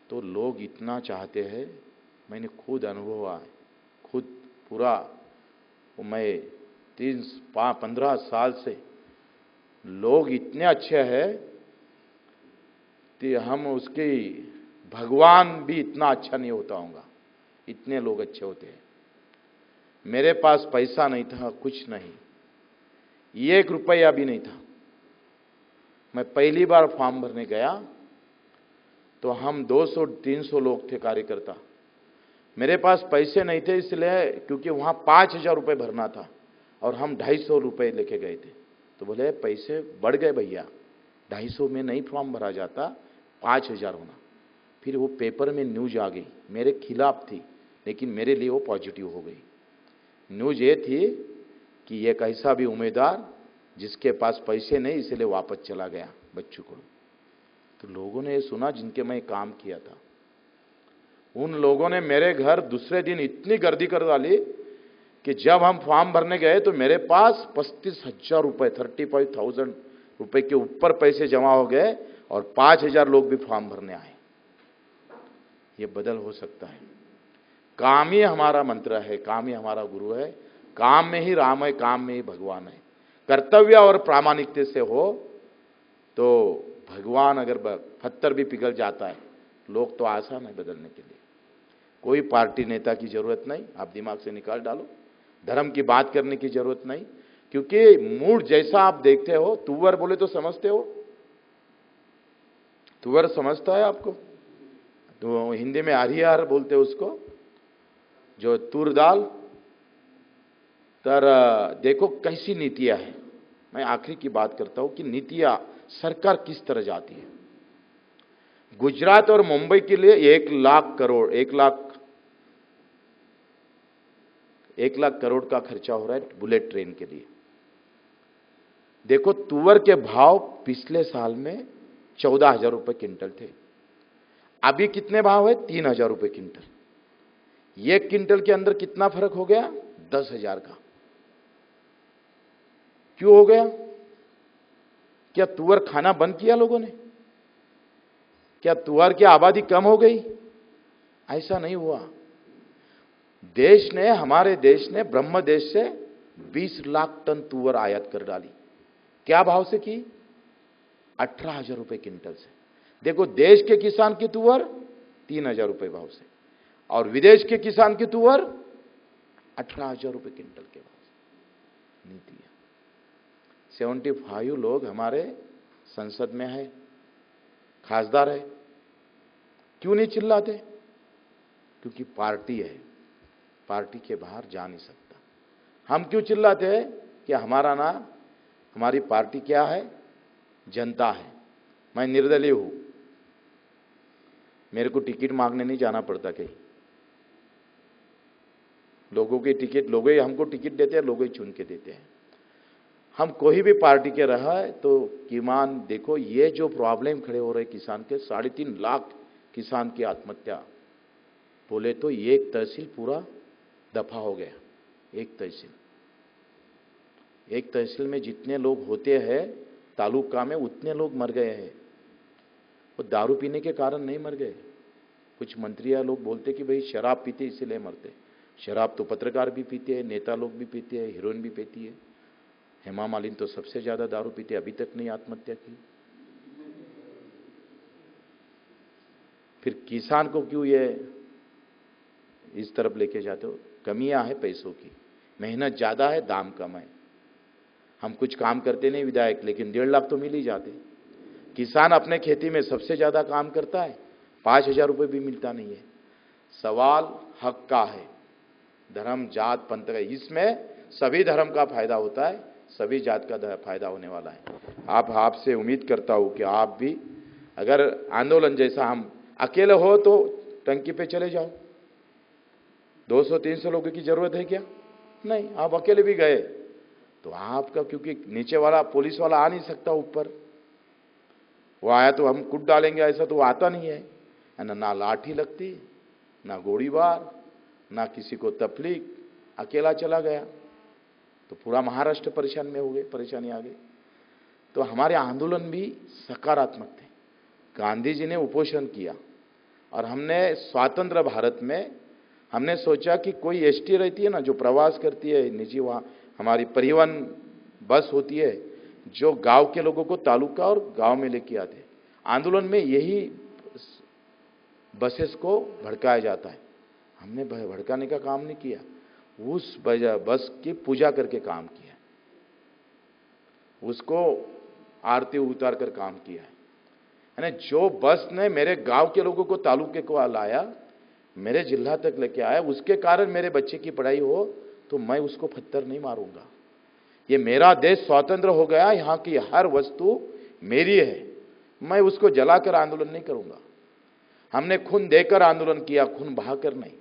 तो लोग इतना चाहते हैं। मैंने खुद अनुभव है, खुद पूरा, मैं 15 साल से, लोग इतने अच्छे हैं कि हम उसके भगवान भी इतना अच्छा नहीं होता होगा, इतने लोग अच्छे होते हैं। मेरे पास पैसा नहीं था, कुछ नहीं, 1 रुपया भी नहीं था। मैं पहली बार फॉर्म भरने गया तो हम 200-300 लोग थे कार्यकर्ता। मेरे पास पैसे नहीं थे, इसलिए क्योंकि वहाँ 5,000 रुपये भरना था और हम 250 रुपये लेके गए थे। तो बोले पैसे बढ़ गए भैया, 250 में नहीं फॉर्म भरा जाता, 5,000 होना। फिर वो पेपर में न्यूज आ गई, मेरे खिलाफ थी लेकिन मेरे लिए वो पॉजिटिव हो गई। न्यूज ये थी कि एक ऐसा भी उम्मीदवार जिसके पास पैसे नहीं, इसलिए वापस चला गया बच्चू को। तो लोगों ने ये सुना जिनके मैं काम किया था, उन लोगों ने मेरे घर दूसरे दिन इतनी गर्दी कर डाली कि जब हम फॉर्म भरने गए तो मेरे पास 35,000 रुपये, 35,000 रुपये के ऊपर पैसे जमा हो गए और 5,000 लोग भी फॉर्म भरने आए। ये बदल हो सकता है। काम ही हमारा मंत्र है, काम ही हमारा गुरु है, काम में ही राम है, काम में ही भगवान है। कर्तव्य और प्रामाणिकता से हो तो भगवान, अगर पत्थर भी पिघल जाता है, लोग तो आसान है बदलने के लिए। कोई पार्टी नेता की जरूरत नहीं, आप दिमाग से निकाल डालो। धर्म की बात करने की जरूरत नहीं, क्योंकि मूड जैसा आप देखते हो, तुअर बोले तो समझते हो, तुअर समझता है आपको? तो हिंदी में हरिहर बोलते हैं उसको, जो तूर दाल। तर देखो कैसी नीतियां हैं। मैं आखिरी की बात करता हूं कि नीतियां सरकार किस तरह जाती है। गुजरात और मुंबई के लिए 1 लाख करोड़, 1 लाख करोड़ का खर्चा हो रहा है बुलेट ट्रेन के लिए। देखो, तुअर के भाव पिछले साल में 14,000 रुपए क्विंटल थे, अभी कितने भाव है? 3,000 रुपए क्विंटल। 1 क्विंटल के अंदर कितना फर्क हो गया? 10,000 का। क्यों हो गया? क्या तुअर खाना बंद किया लोगों ने? क्या तुअर की आबादी कम हो गई? ऐसा नहीं हुआ। देश ने, हमारे देश ने ब्रह्म देश से 20 लाख टन तुअर आयात कर डाली। क्या भाव से की? 18,000 रुपए क्विंटल से। देखो, देश के किसान की तुअर 3,000 रुपए भाव से और विदेश के किसान की तुअर 18,000 रुपए क्विंटल के भाव से। नीति है। 75 लोग हमारे संसद में है, खासदार है। क्यों नहीं चिल्लाते? क्योंकि पार्टी है, पार्टी के बाहर जा नहीं सकता। हम क्यों चिल्लाते हैं कि हमारा नाम, हमारी पार्टी क्या है? जनता है। मैं निर्दलीय हूं, मेरे को टिकट मांगने नहीं जाना पड़ता कहीं। लोगों की टिकट, लोग ही हमको टिकट देते हैं, लोग ही चुन के देते हैं। हम कोई भी पार्टी के रहा है तो कीमान देखो, ये जो प्रॉब्लम खड़े हो रहे किसान के, 3.5 लाख किसान की आत्महत्या, बोले तो एक तहसील पूरा दफा हो गया। एक तहसील में जितने लोग होते हैं तालुका में, उतने लोग मर गए हैं। वो दारू पीने के कारण नहीं मर गए। कुछ मंत्रियां लोग बोलते कि भाई शराब पीते इसीलिए मरते। शराब तो पत्रकार भी पीते हैं, नेता लोग भी पीते हैं, हीरोइन भी पीती है। हेमा मालिनी तो सबसे ज्यादा दारू पीते, अभी तक नहीं आत्महत्या की। फिर किसान को क्यों ये इस तरफ लेके जाते हो? कमियां है पैसों की, मेहनत ज्यादा है, दाम कम है। हम कुछ काम करते नहीं विधायक, लेकिन 1.5 लाख तो मिल ही जाते। किसान अपने खेती में सबसे ज्यादा काम करता है, 5,000 रुपये भी मिलता नहीं है। सवाल हक का है, धर्म जात पंथ का, इसमें सभी धर्म का फायदा होता है, सभी जात का फायदा होने वाला है। आपसे उम्मीद करता हूँ कि आप भी अगर आंदोलन जैसा, हम अकेले हो तो टंकी पे चले जाओ, 200-300 लोगों की जरूरत है क्या? नहीं, आप अकेले भी गए तो आपका, क्योंकि नीचे वाला पुलिस वाला आ नहीं सकता ऊपर, वो आया तो हम कूद डालेंगे, ऐसा तो आता नहीं है ना लाठी लगती, ना गोलीबार, ना किसी को तकलीफ, अकेला चला गया तो पूरा महाराष्ट्र परेशान में हो गए, परेशानी आ गई। तो हमारे आंदोलन भी सकारात्मक थे। गांधी जी ने उपोषण किया और हमने स्वतंत्र भारत में हमने सोचा कि कोई एसटी रहती है ना, जो प्रवास करती है निजी, वहाँ हमारी परिवहन बस होती है जो गांव के लोगों को तालुका और गांव में लेके आते। आंदोलन में यही बसेस को भड़काया जाता है। हमने भड़काने का काम नहीं किया, उस बस की पूजा करके काम किया, उसको आरती उतार कर काम किया है। यानी जो बस ने मेरे गांव के लोगों को तालुके को लाया, मेरे जिला तक लेके आया, उसके कारण मेरे बच्चे की पढ़ाई हो, तो मैं उसको पत्थर नहीं मारूंगा। ये मेरा देश स्वतंत्र हो गया, यहाँ की हर वस्तु मेरी है, मैं उसको जलाकर आंदोलन नहीं करूंगा। हमने खून देकर आंदोलन किया, खून बहाकर नहीं।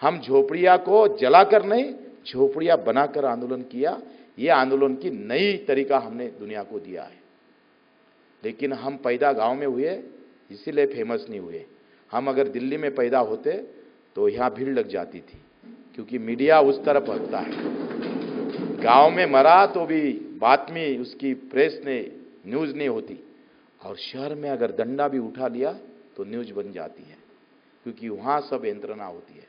हम झोपड़िया को जलाकर नहीं, झोपड़िया बनाकर आंदोलन किया। ये आंदोलन की नई तरीका हमने दुनिया को दिया है। लेकिन हम पैदा गांव में हुए, इसीलिए फेमस नहीं हुए। हम अगर दिल्ली में पैदा होते तो यहाँ भीड़ लग जाती थी, क्योंकि मीडिया उस तरफ भगता है। गांव में मरा तो भी बातमी उसकी प्रेस ने न्यूज़ नहीं होती, और शहर में अगर डंडा भी उठा लिया तो न्यूज़ बन जाती है, क्योंकि वहाँ सब यंत्रणा होती है।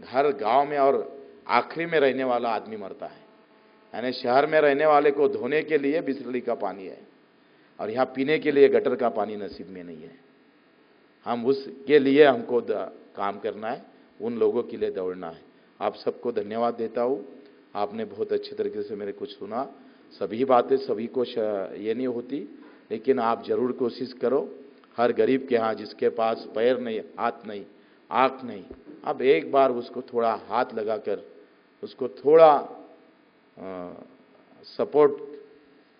हर गांव में और आखिरी में रहने वाला आदमी मरता है। यानी शहर में रहने वाले को धोने के लिए बिसलरी का पानी है, और यहाँ पीने के लिए गटर का पानी नसीब में नहीं है। हम उसके लिए हमको काम करना है, उन लोगों के लिए दौड़ना है। आप सबको धन्यवाद देता हूँ। आपने बहुत अच्छे तरीके से मेरे कुछ सुना। सभी बातें सभी को ये नहीं होती, लेकिन आप जरूर कोशिश करो। हर गरीब के यहाँ जिसके पास पैर नहीं, हाथ नहीं, आँख नहीं, अब एक बार उसको थोड़ा हाथ लगाकर उसको थोड़ा सपोर्ट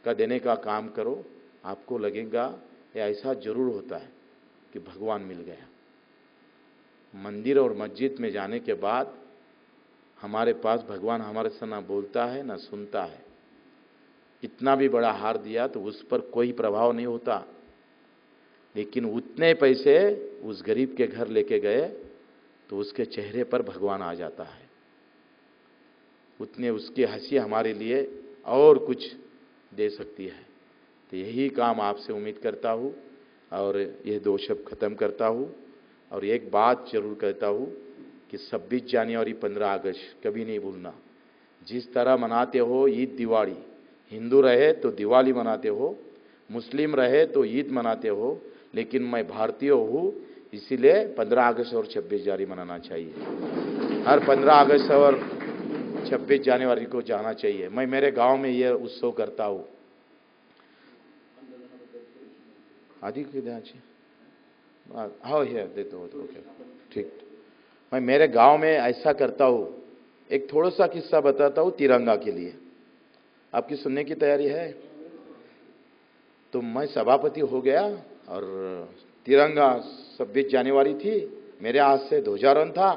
का देने का काम करो। आपको लगेगा ये ऐसा जरूर होता है कि भगवान मिल गया। मंदिर और मस्जिद में जाने के बाद हमारे पास भगवान हमारे से ना बोलता है ना सुनता है। इतना भी बड़ा हार दिया तो उस पर कोई प्रभाव नहीं होता, लेकिन उतने पैसे उस गरीब के घर लेके गए तो उसके चेहरे पर भगवान आ जाता है। उतने उसकी हंसी हमारे लिए और कुछ दे सकती है। तो यही काम आपसे उम्मीद करता हूँ, और ये 2 शब्द ख़त्म करता हूँ। और एक बात जरूर कहता हूँ कि 26 जनवरी 15 अगस्त कभी नहीं भूलना। जिस तरह मनाते हो ईद दिवाली, हिंदू रहे तो दिवाली मनाते हो, मुस्लिम रहे तो ईद मनाते हो, लेकिन मैं भारतीय हूँ, इसीलिए 15 अगस्त और 26 जनवरी मनाना चाहिए। हर 15 अगस्त और 26 जनवरी को जाना चाहिए। मैं मेरे गांव में ये उत्सव करता हूँ। आदि हाँ है देते हो तो ओके ठीक। मैं मेरे गांव में ऐसा करता हूँ। एक थोड़ा सा किस्सा बताता हूँ तिरंगा के लिए। आपकी सुनने की तैयारी है? तो मैं सभापति हो गया और तिरंगा 26 जनवरी थी, मेरे हाथ से ध्वजारोहण था।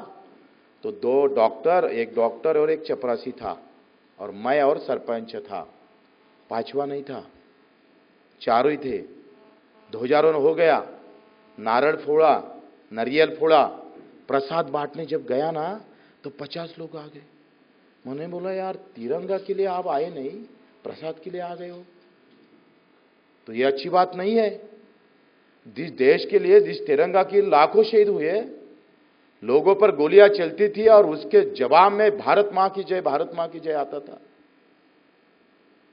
तो 2 डॉक्टर, एक डॉक्टर और एक चपरासी था, और मैं और सरपंच था, 5वां नहीं था, 4 ही थे। ध्वजारोहण हो गया, नारळ फोड़ा, नारियल फोड़ा, प्रसाद बांटने जब गया ना तो 50 लोग आ गए। मैंने बोला यार तिरंगा के लिए आप आए नहीं, प्रसाद के लिए आ गए हो, तो ये अच्छी बात नहीं है। जिस देश के लिए, जिस तिरंगा के लाखों शहीद हुए, लोगों पर गोलियां चलती थी और उसके जवाब में भारत मां की जय, भारत मां की जय आता था।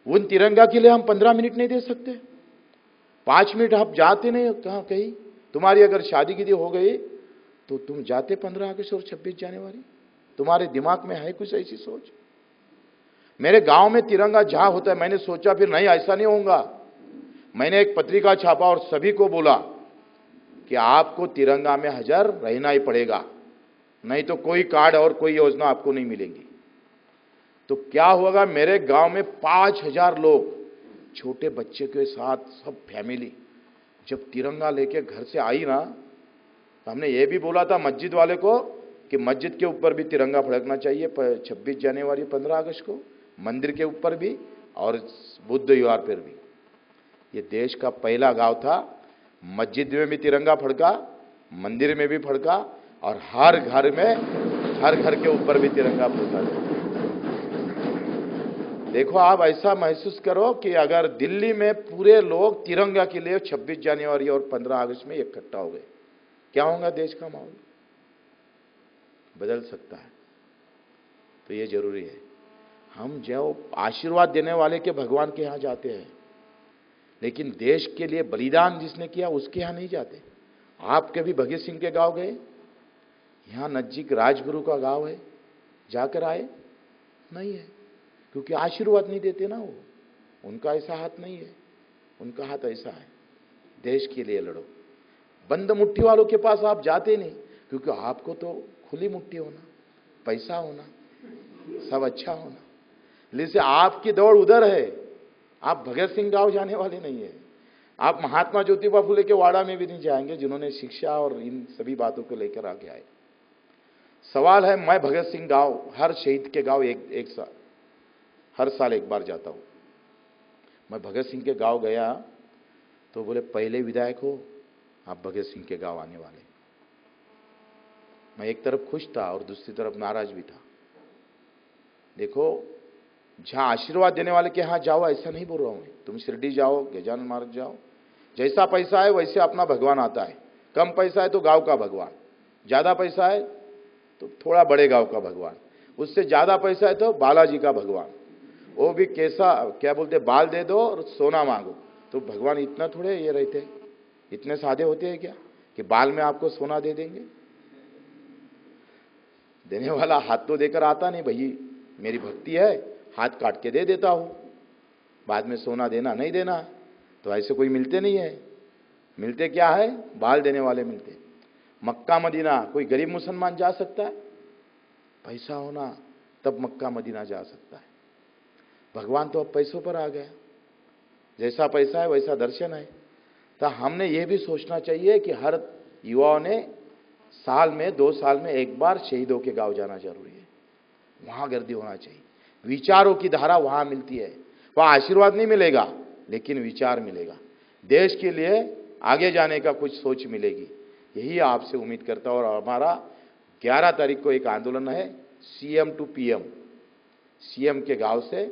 उन तिरंगा के लिए हम 15 मिनट नहीं दे सकते? 5 मिनट आप जाते नहीं कहाँ कहीं? तुम्हारी अगर शादी की हो गई तो तुम जाते 15 अगस्त और 26 जनवरी? तुम्हारे दिमाग में है कुछ ऐसी सोच? मेरे गांव में तिरंगा जहां होता है, मैंने सोचा फिर नहीं ऐसा नहीं होगा। मैंने एक पत्रिका छापा और सभी को बोला कि आपको तिरंगा में हाजिर रहना ही पड़ेगा, नहीं तो कोई कार्ड और कोई योजना आपको नहीं मिलेगी। तो क्या होगा, मेरे गांव में 5,000 लोग, छोटे बच्चे के साथ सब फैमिली जब तिरंगा लेके घर से आई ना, तो हमने ये भी बोला था मस्जिद वाले को कि मस्जिद के ऊपर भी तिरंगा फड़कना चाहिए 26 जनवरी 15 अगस्त को, मंदिर के ऊपर भी और बुद्ध विहार पर भी। ये देश का पहला गांव था, मस्जिद में भी तिरंगा फड़का, मंदिर में भी फड़का, और हर घर के ऊपर भी तिरंगा फड़का। देखो आप ऐसा महसूस करो कि अगर दिल्ली में पूरे लोग तिरंगा के लिए 26 जनवरी और 15 अगस्त में इकट्ठा हो गए, क्या होगा देश का माहौल? बदल सकता है। तो ये जरूरी है। हम जो आशीर्वाद देने वाले के भगवान के यहां जाते हैं, लेकिन देश के लिए बलिदान जिसने किया उसके यहां नहीं जाते। आप कभी भगत सिंह के गांव गए? यहां नजदीक राजगुरु का गांव है, जाकर आए? नहीं है, क्योंकि आशीर्वाद नहीं देते ना वो। उनका ऐसा हाथ नहीं है, उनका हाथ ऐसा है, देश के लिए लड़ो। बंद मुट्ठी वालों के पास आप जाते नहीं, क्योंकि आपको तो खुली मुट्ठी होना, पैसा होना, सब अच्छा होना, इसलिए आपकी दौड़ उधर है। आप भगत सिंह गांव जाने वाले नहीं है। आप महात्मा ज्योतिबा फुले के वाड़ा में भी नहीं जाएंगे, जिन्होंने शिक्षा और इन सभी बातों को लेकर आगे आए। सवाल है, मैं भगत सिंह गांव, हर शहीद के गांव हर साल एक बार जाता हूं। मैं भगत सिंह के गांव गया तो बोले पहले विधायक हो आप भगत सिंह के गांव आने वाले। मैं एक तरफ खुश था और दूसरी तरफ नाराज भी था। देखो, जहां आशीर्वाद देने वाले के यहां जाओ ऐसा नहीं बोल रहा हूं। तुम शिरडी जाओ, गजानन मार्ग जाओ, जैसा पैसा है वैसे अपना भगवान आता है। कम पैसा है तो गांव का भगवान, ज्यादा पैसा है तो थोड़ा बड़े गांव का भगवान, उससे ज्यादा पैसा है तो बालाजी का भगवान। वो भी कैसा, क्या बोलते, बाल दे दो और सोना मांगो। तो भगवान इतना थोड़े ये रहते, इतने सादे होते हैं क्या कि बाल में आपको सोना दे देंगे? देने वाला हाथ तो देकर आता नहीं, भाई मेरी भक्ति है, हाथ काट के दे देता हूं, बाद में सोना देना नहीं देना। तो ऐसे कोई मिलते नहीं है। मिलते क्या है? बाल देने वाले मिलते। मक्का मदीना कोई गरीब मुसलमान जा सकता है? पैसा होना तब मक्का मदीना जा सकता है। भगवान तो अब पैसों पर आ गया, जैसा पैसा है वैसा दर्शन है। तो हमने ये भी सोचना चाहिए कि हर युवाओं ने साल में 2 साल में एक बार शहीदों के गांव जाना जरूरी है। वहां गर्दी होना चाहिए, विचारों की धारा वहां मिलती है। वहां आशीर्वाद नहीं मिलेगा, लेकिन विचार मिलेगा, देश के लिए आगे जाने का कुछ सोच मिलेगी। यही आपसे उम्मीद करता हूं। और हमारा 11 तारीख को एक आंदोलन है, सीएम टू पीएम, सीएम के गांव से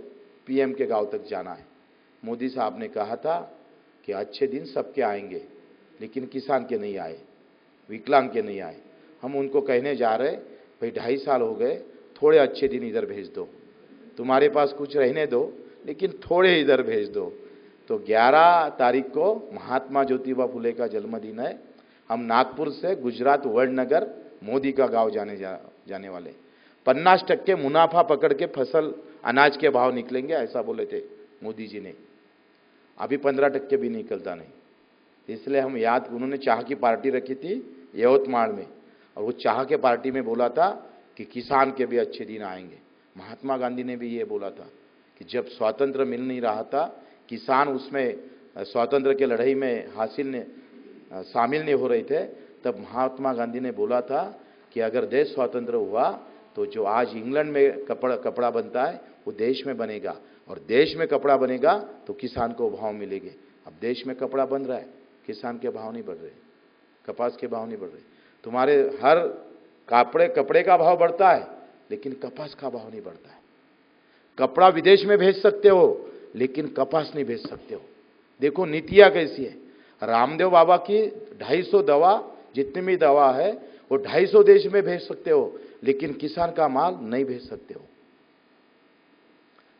पीएम के गांव तक जाना है। मोदी साहब ने कहा था कि अच्छे दिन सबके आएंगे, लेकिन किसान के नहीं आए, विकलांग के नहीं आए। हम उनको कहने जा रहे, भाई 2.5 साल हो गए, थोड़े अच्छे दिन इधर भेज दो, तुम्हारे पास कुछ रहने दो, लेकिन थोड़े इधर भेज दो। तो 11 तारीख को महात्मा ज्योतिबा फुले का जन्मदिन है। हम नागपुर से गुजरात वडनगर मोदी का गांव जाने वाले। 50% मुनाफा पकड़ के फसल अनाज के भाव निकलेंगे, ऐसा बोले थे मोदी जी ने। अभी 15% भी निकलता नहीं। इसलिए हम याद, उन्होंने चाह की पार्टी रखी थी यवतमाल में, और वो चाह के पार्टी में बोला था कि किसान के भी अच्छे दिन आएंगे। महात्मा गांधी ने भी ये बोला था कि जब स्वातंत्र मिल नहीं रहा था, किसान उसमें स्वातंत्र के लड़ाई में शामिल नहीं हो रहे थे, तब महात्मा गांधी ने बोला था कि अगर देश स्वतंत्र हुआ तो जो आज इंग्लैंड में कपड़ा बनता है वो देश में बनेगा, और देश में कपड़ा बनेगा तो किसान को भाव मिलेंगे। अब देश में कपड़ा बन रहा है, किसान के भाव नहीं बढ़ रहे, कपास के भाव नहीं बढ़ रहे। तुम्हारे हर कपड़े का भाव बढ़ता है, लेकिन कपास का भाव नहीं बढ़ता है। कपड़ा विदेश में भेज सकते हो, लेकिन कपास नहीं भेज सकते हो। देखो नीतियां कैसी है। रामदेव बाबा की 250 दवा, जितनी भी दवा है वो 250 देश में भेज सकते हो, लेकिन किसान का माल नहीं भेज सकते हो।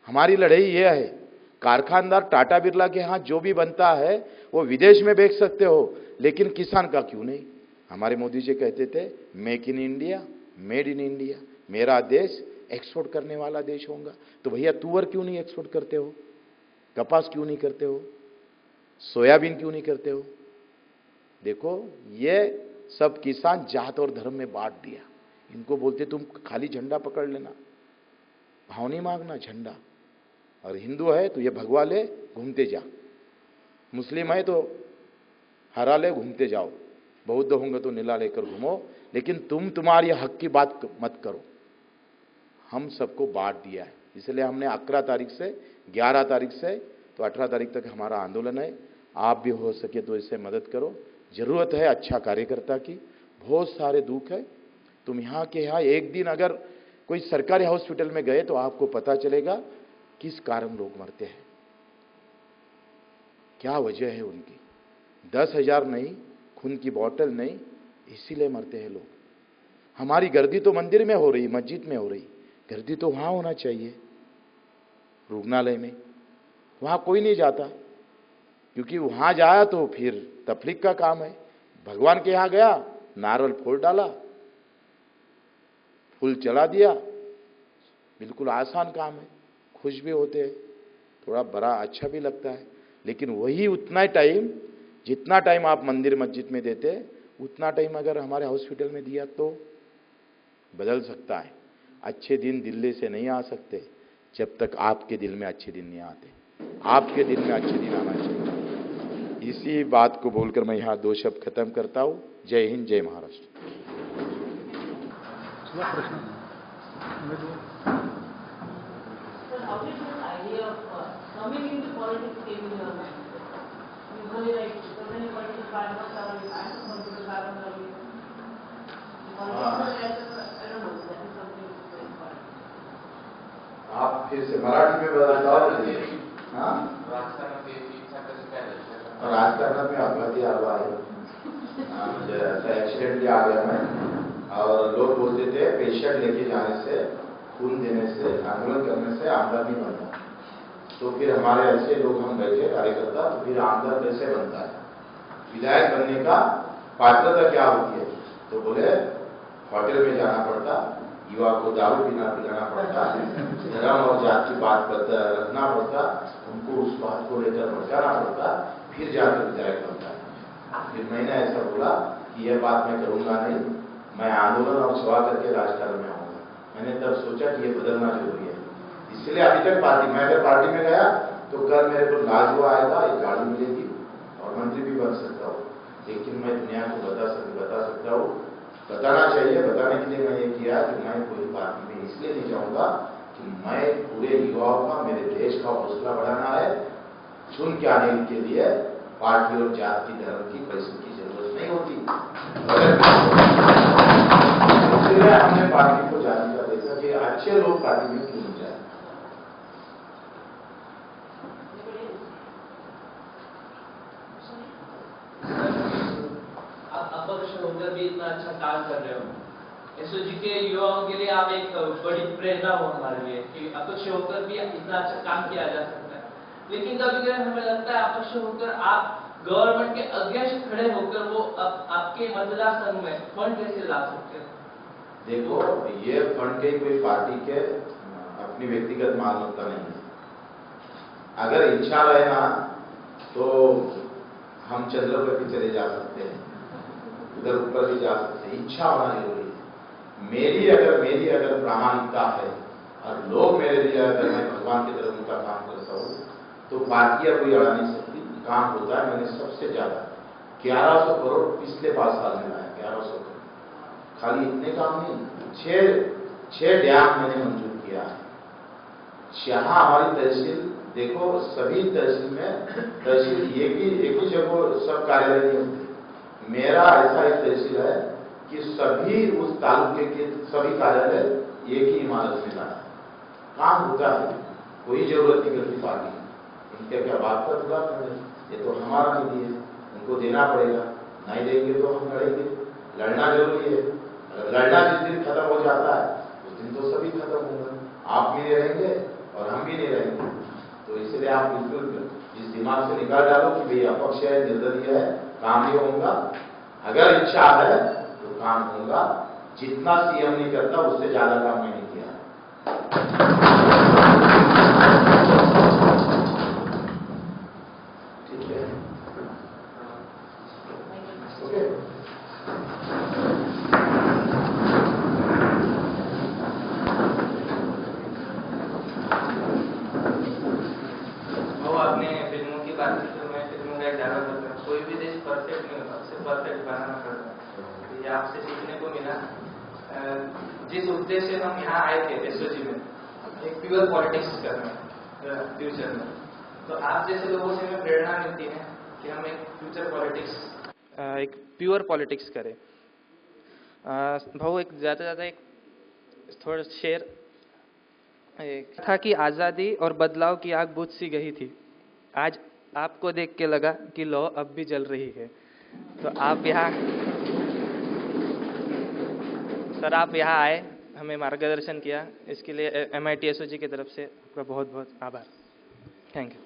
हमारी लड़ाई यह है, कारखानदार टाटा बिरला के यहाँ जो भी बनता है वो विदेश में बेच सकते हो, लेकिन किसान का क्यों नहीं? हमारे मोदी जी कहते थे make in India, made in India, मेरा देश एक्सपोर्ट करने वाला देश होगा। तो भैया तुअर क्यों नहीं एक्सपोर्ट करते हो? कपास क्यों नहीं करते हो? सोयाबीन क्यों नहीं करते हो? देखो ये सब किसान जात और धर्म में बांट दिया। इनको बोलते तुम खाली झंडा पकड़ लेना, भाव नहीं मांगना झंडा। और हिंदू है तो ये भगवा ले घूमते जा, मुस्लिम है तो हरा ले घूमते जाओ, बौद्ध होंगे तो नीला लेकर घूमो, लेकिन तुम्हारी हक की बात मत करो। हम सबको बांट दिया है, इसलिए हमने 11 तारीख से 11 तारीख से तो 18 तारीख तक हमारा आंदोलन है। आप भी हो सके तो इससे मदद करो। जरूरत है अच्छा कार्यकर्ता की, बहुत सारे दुख है। तुम यहाँ के यहाँ एक दिन अगर कोई सरकारी हॉस्पिटल में गए तो आपको पता चलेगा किस कारण लोग मरते हैं, क्या वजह है उनकी। 10,000 नहीं, खून की बोतल नहीं, इसीलिए मरते हैं लोग। हमारी गर्दी तो मंदिर में हो रही, मस्जिद में हो रही, गर्दी तो वहां होना चाहिए, रुग्णालय में। वहां कोई नहीं जाता, क्योंकि वहां जाया तो फिर तफलीक का काम है। भगवान के यहां गया, नारियल फोड़ डाला, फूल चला दिया, बिल्कुल आसान काम है, खुश भी होते हैं, थोड़ा बड़ा अच्छा भी लगता है। लेकिन वही उतना टाइम, जितना टाइम आप मंदिर मस्जिद में देते, उतना टाइम अगर हमारे हॉस्पिटल में दिया तो बदल सकता है। अच्छे दिन दिल्ली से नहीं आ सकते जब तक आपके दिल में अच्छे दिन नहीं आते। आपके दिल में अच्छे दिन आना चाहिए। इसी बात को बोलकर मैं यहाँ 2 शब्द खत्म करता हूँ। जय हिंद, जय Maharashtra. Sir, how did this idea of coming into politics came in your mind? Usually, like, so many political backgrounds are in and political backgrounds are in. Politics, I don't know, that is something very important. आप फिर से मराठी में बताओ। हाँ, राजकारणात में अपघाती आलो आहे। म्हणजे ऐसा एक्सीडेंटली आ गया मैं, और लोग बोलते थे पेशेंट लेके जाने से, खून देने से, आंदोलन करने से आमदर नहीं बनता। तो फिर हमारे ऐसे लोग हम बैठे कार्यकर्ता, तो फिर आमदर कैसे बनता है, विधायक बनने का पात्रता क्या होती है। तो बोले होटल में जाना पड़ता, युवा को दारू पिलाना पड़ता, धर्म और जात की बात रखना पड़ता, उनको उस बात को लेकर भड़काना पड़ता, फिर जाकर विधायक बनता है। फिर मैंने ऐसा बोला कि यह बात मैं करूंगा नहीं, मैं आंदोलन और सभा करके राजकारण में आऊंगा। मैंने तब सोचा कि ये बदलना जरूरी है। इसलिए अभी तक मैं अगर पार्टी में गया तो कल मेरे को लाजवा आएगा, एक गाड़ी मिलेगी और मंत्री भी बन सकता हूँ। लेकिन मैं दुनिया को बता सकता हूँ, बताना चाहिए। बताने के लिए मैंने ये किया कि मैं कोई पार्टी में इसलिए नहीं जाऊंगा कि मैं पूरे युवाओं का, मेरे देश का हौसला बढ़ाना है। चुन के आने के लिए पार्टी और जाति धर्म की पैसे की जरूरत नहीं होती। इसलिए हमने पार्टी को जाने का देखा कि अच्छे लोग पार्टी में क्यों नहीं जाए। आप अपक्ष होकर भी इतना अच्छा काम कर रहे हो, एसओजी के युवाओं के लिए आप एक बड़ी प्रेरणा हो हमारे लिए कि अपक्ष होकर भी इतना अच्छा काम किया जा सकता है। लेकिन कभी कभी हमें लगता है अपक्ष होकर आप गवर्नमेंट के अगेंस्ट खड़े होकर वो आपके मतदार संघ में फंड कैसे ला सकते हो? देखो, ये फंड के कोई पार्टी के अपनी व्यक्तिगत मालूमता नहीं है। अगर इच्छा रहे ना तो हम चंद्र पर भी चले जा सकते हैं, उधर ऊपर भी जा सकते हैं। इच्छा होना जरूरी है। मेरी अगर प्रामाणिकता है और लोग मेरे लिए, अगर मैं भगवान की तरफ उनका काम करता हूँ तो पार्टियां कोई अड़ा नहीं सकती। काम होता है। मैंने सबसे ज्यादा 1100 करोड़ पिछले 5 साल में लाया। 1100 करोड़, खाली इतने काम नहीं, 6 डैम मैंने मंजूर किया है। यहाँ हमारी तहसील देखो, सभी तहसील में तहसील एक ही जगह सब कार्यालय नहीं होते। मेरा ऐसा एक तहसील है कि सभी उस तालुके के सभी कार्यालय एक ही इमारत में लाए। काम होता है, कोई जरूरत नहीं करती पार्टी। इनके क्या बात पर पूरा कर, ये तो हमारा निधि है, उनको देना पड़ेगा। नहीं देंगे तो हम लड़ेंगे। लड़ना जरूरी है। लड़ना जिस दिन खत्म हो जाता है उस दिन तो सभी खत्म होंगे। आप भी नहीं रहेंगे और हम भी नहीं रहेंगे। तो इसलिए आप बिल्कुल इस दिमाग से निकाल डालो कि भाई अपक्ष है, निर्दलीय है, काम नहीं होगा। अगर इच्छा है तो काम होगा। जितना सीएम नहीं करता उससे ज्यादा काम मैंने किया। ठीक है। जिस उद्देश्य से हम यहाँ आए थे एसओजी में, एक प्योर पॉलिटिक्स करना फ्यूचर में, तो आप जैसे लोगों से हमें प्रेरणा मिलती है कि हम एक फ्यूचर पॉलिटिक्स एक प्योर पॉलिटिक्स करें। भाऊ एक ज़्यादा एक थोड़ा शेर एक था कि आज़ादी और बदलाव की आग बुझ सी गई थी, आज आपको देख के लगा कि लौ अब भी जल रही है। तो आप यहाँ सर आप यहाँ आए, हमें मार्गदर्शन किया, इसके लिए MIT SOG की तरफ से आपका बहुत बहुत आभार। Thank you.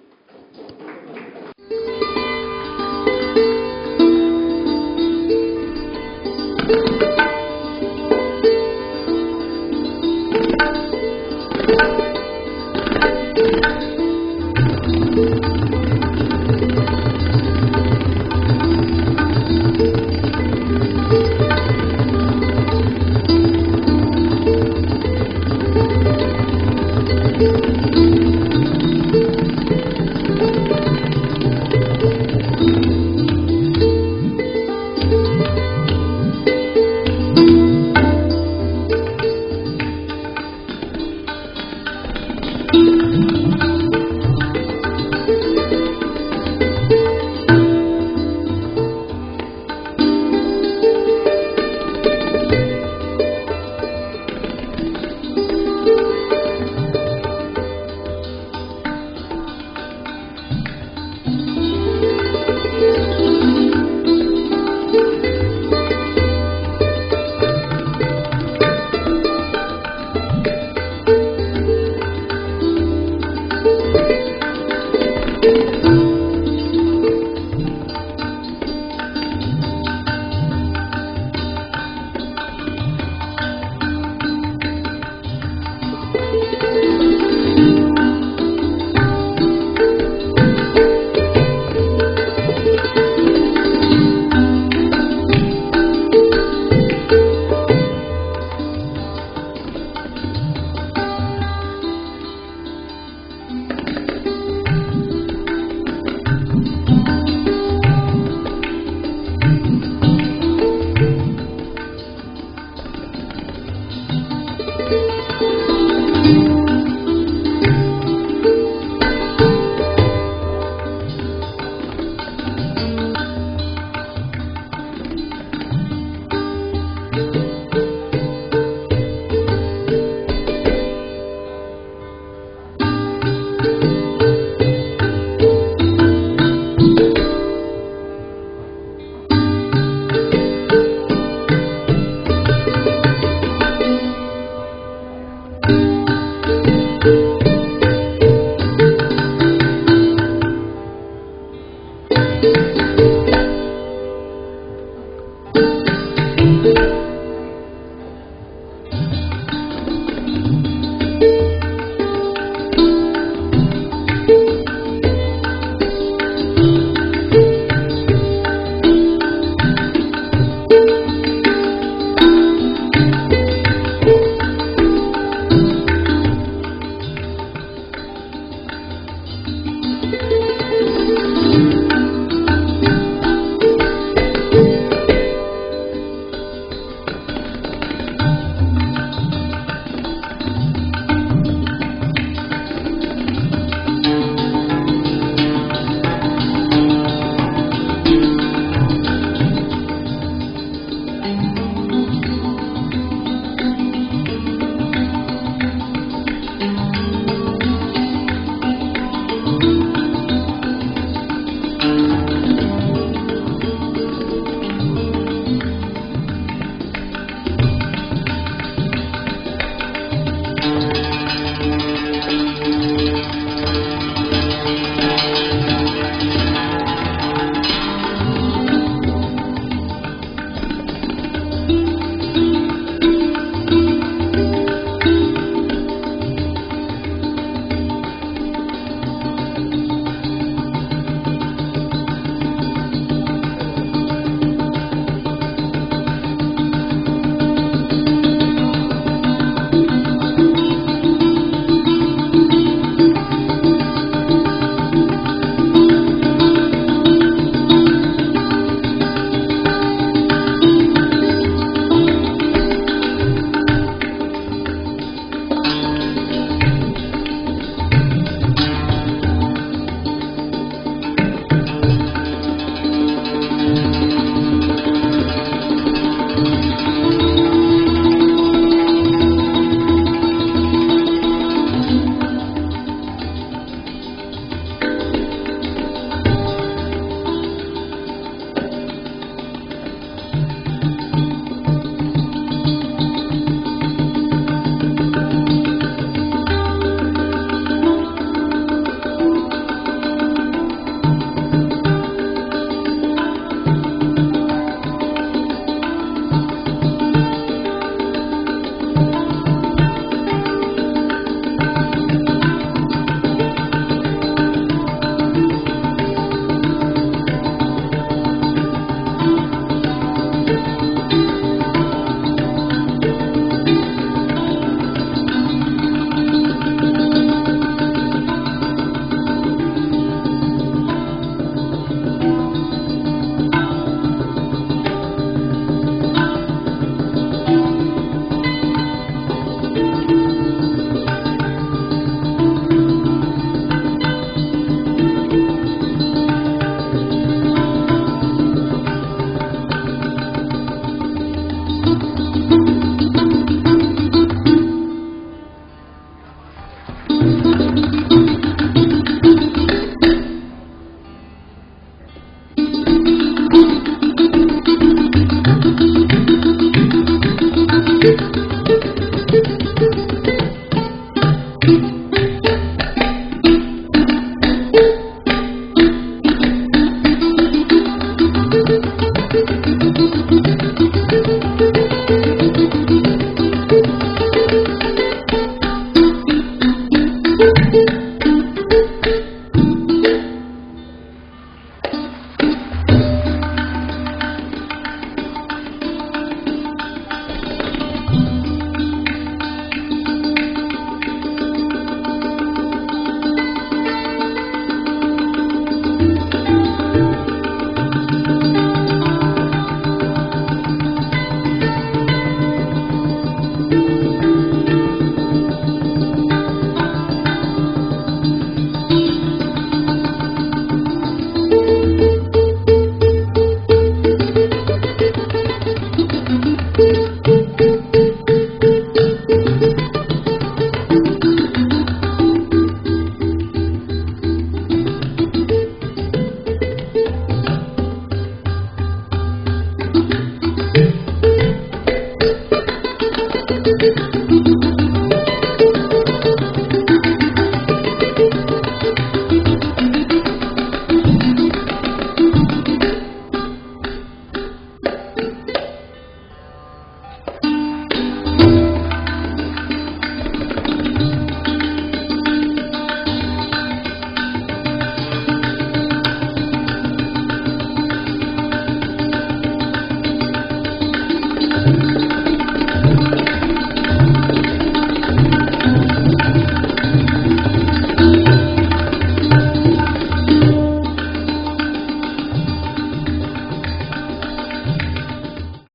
है।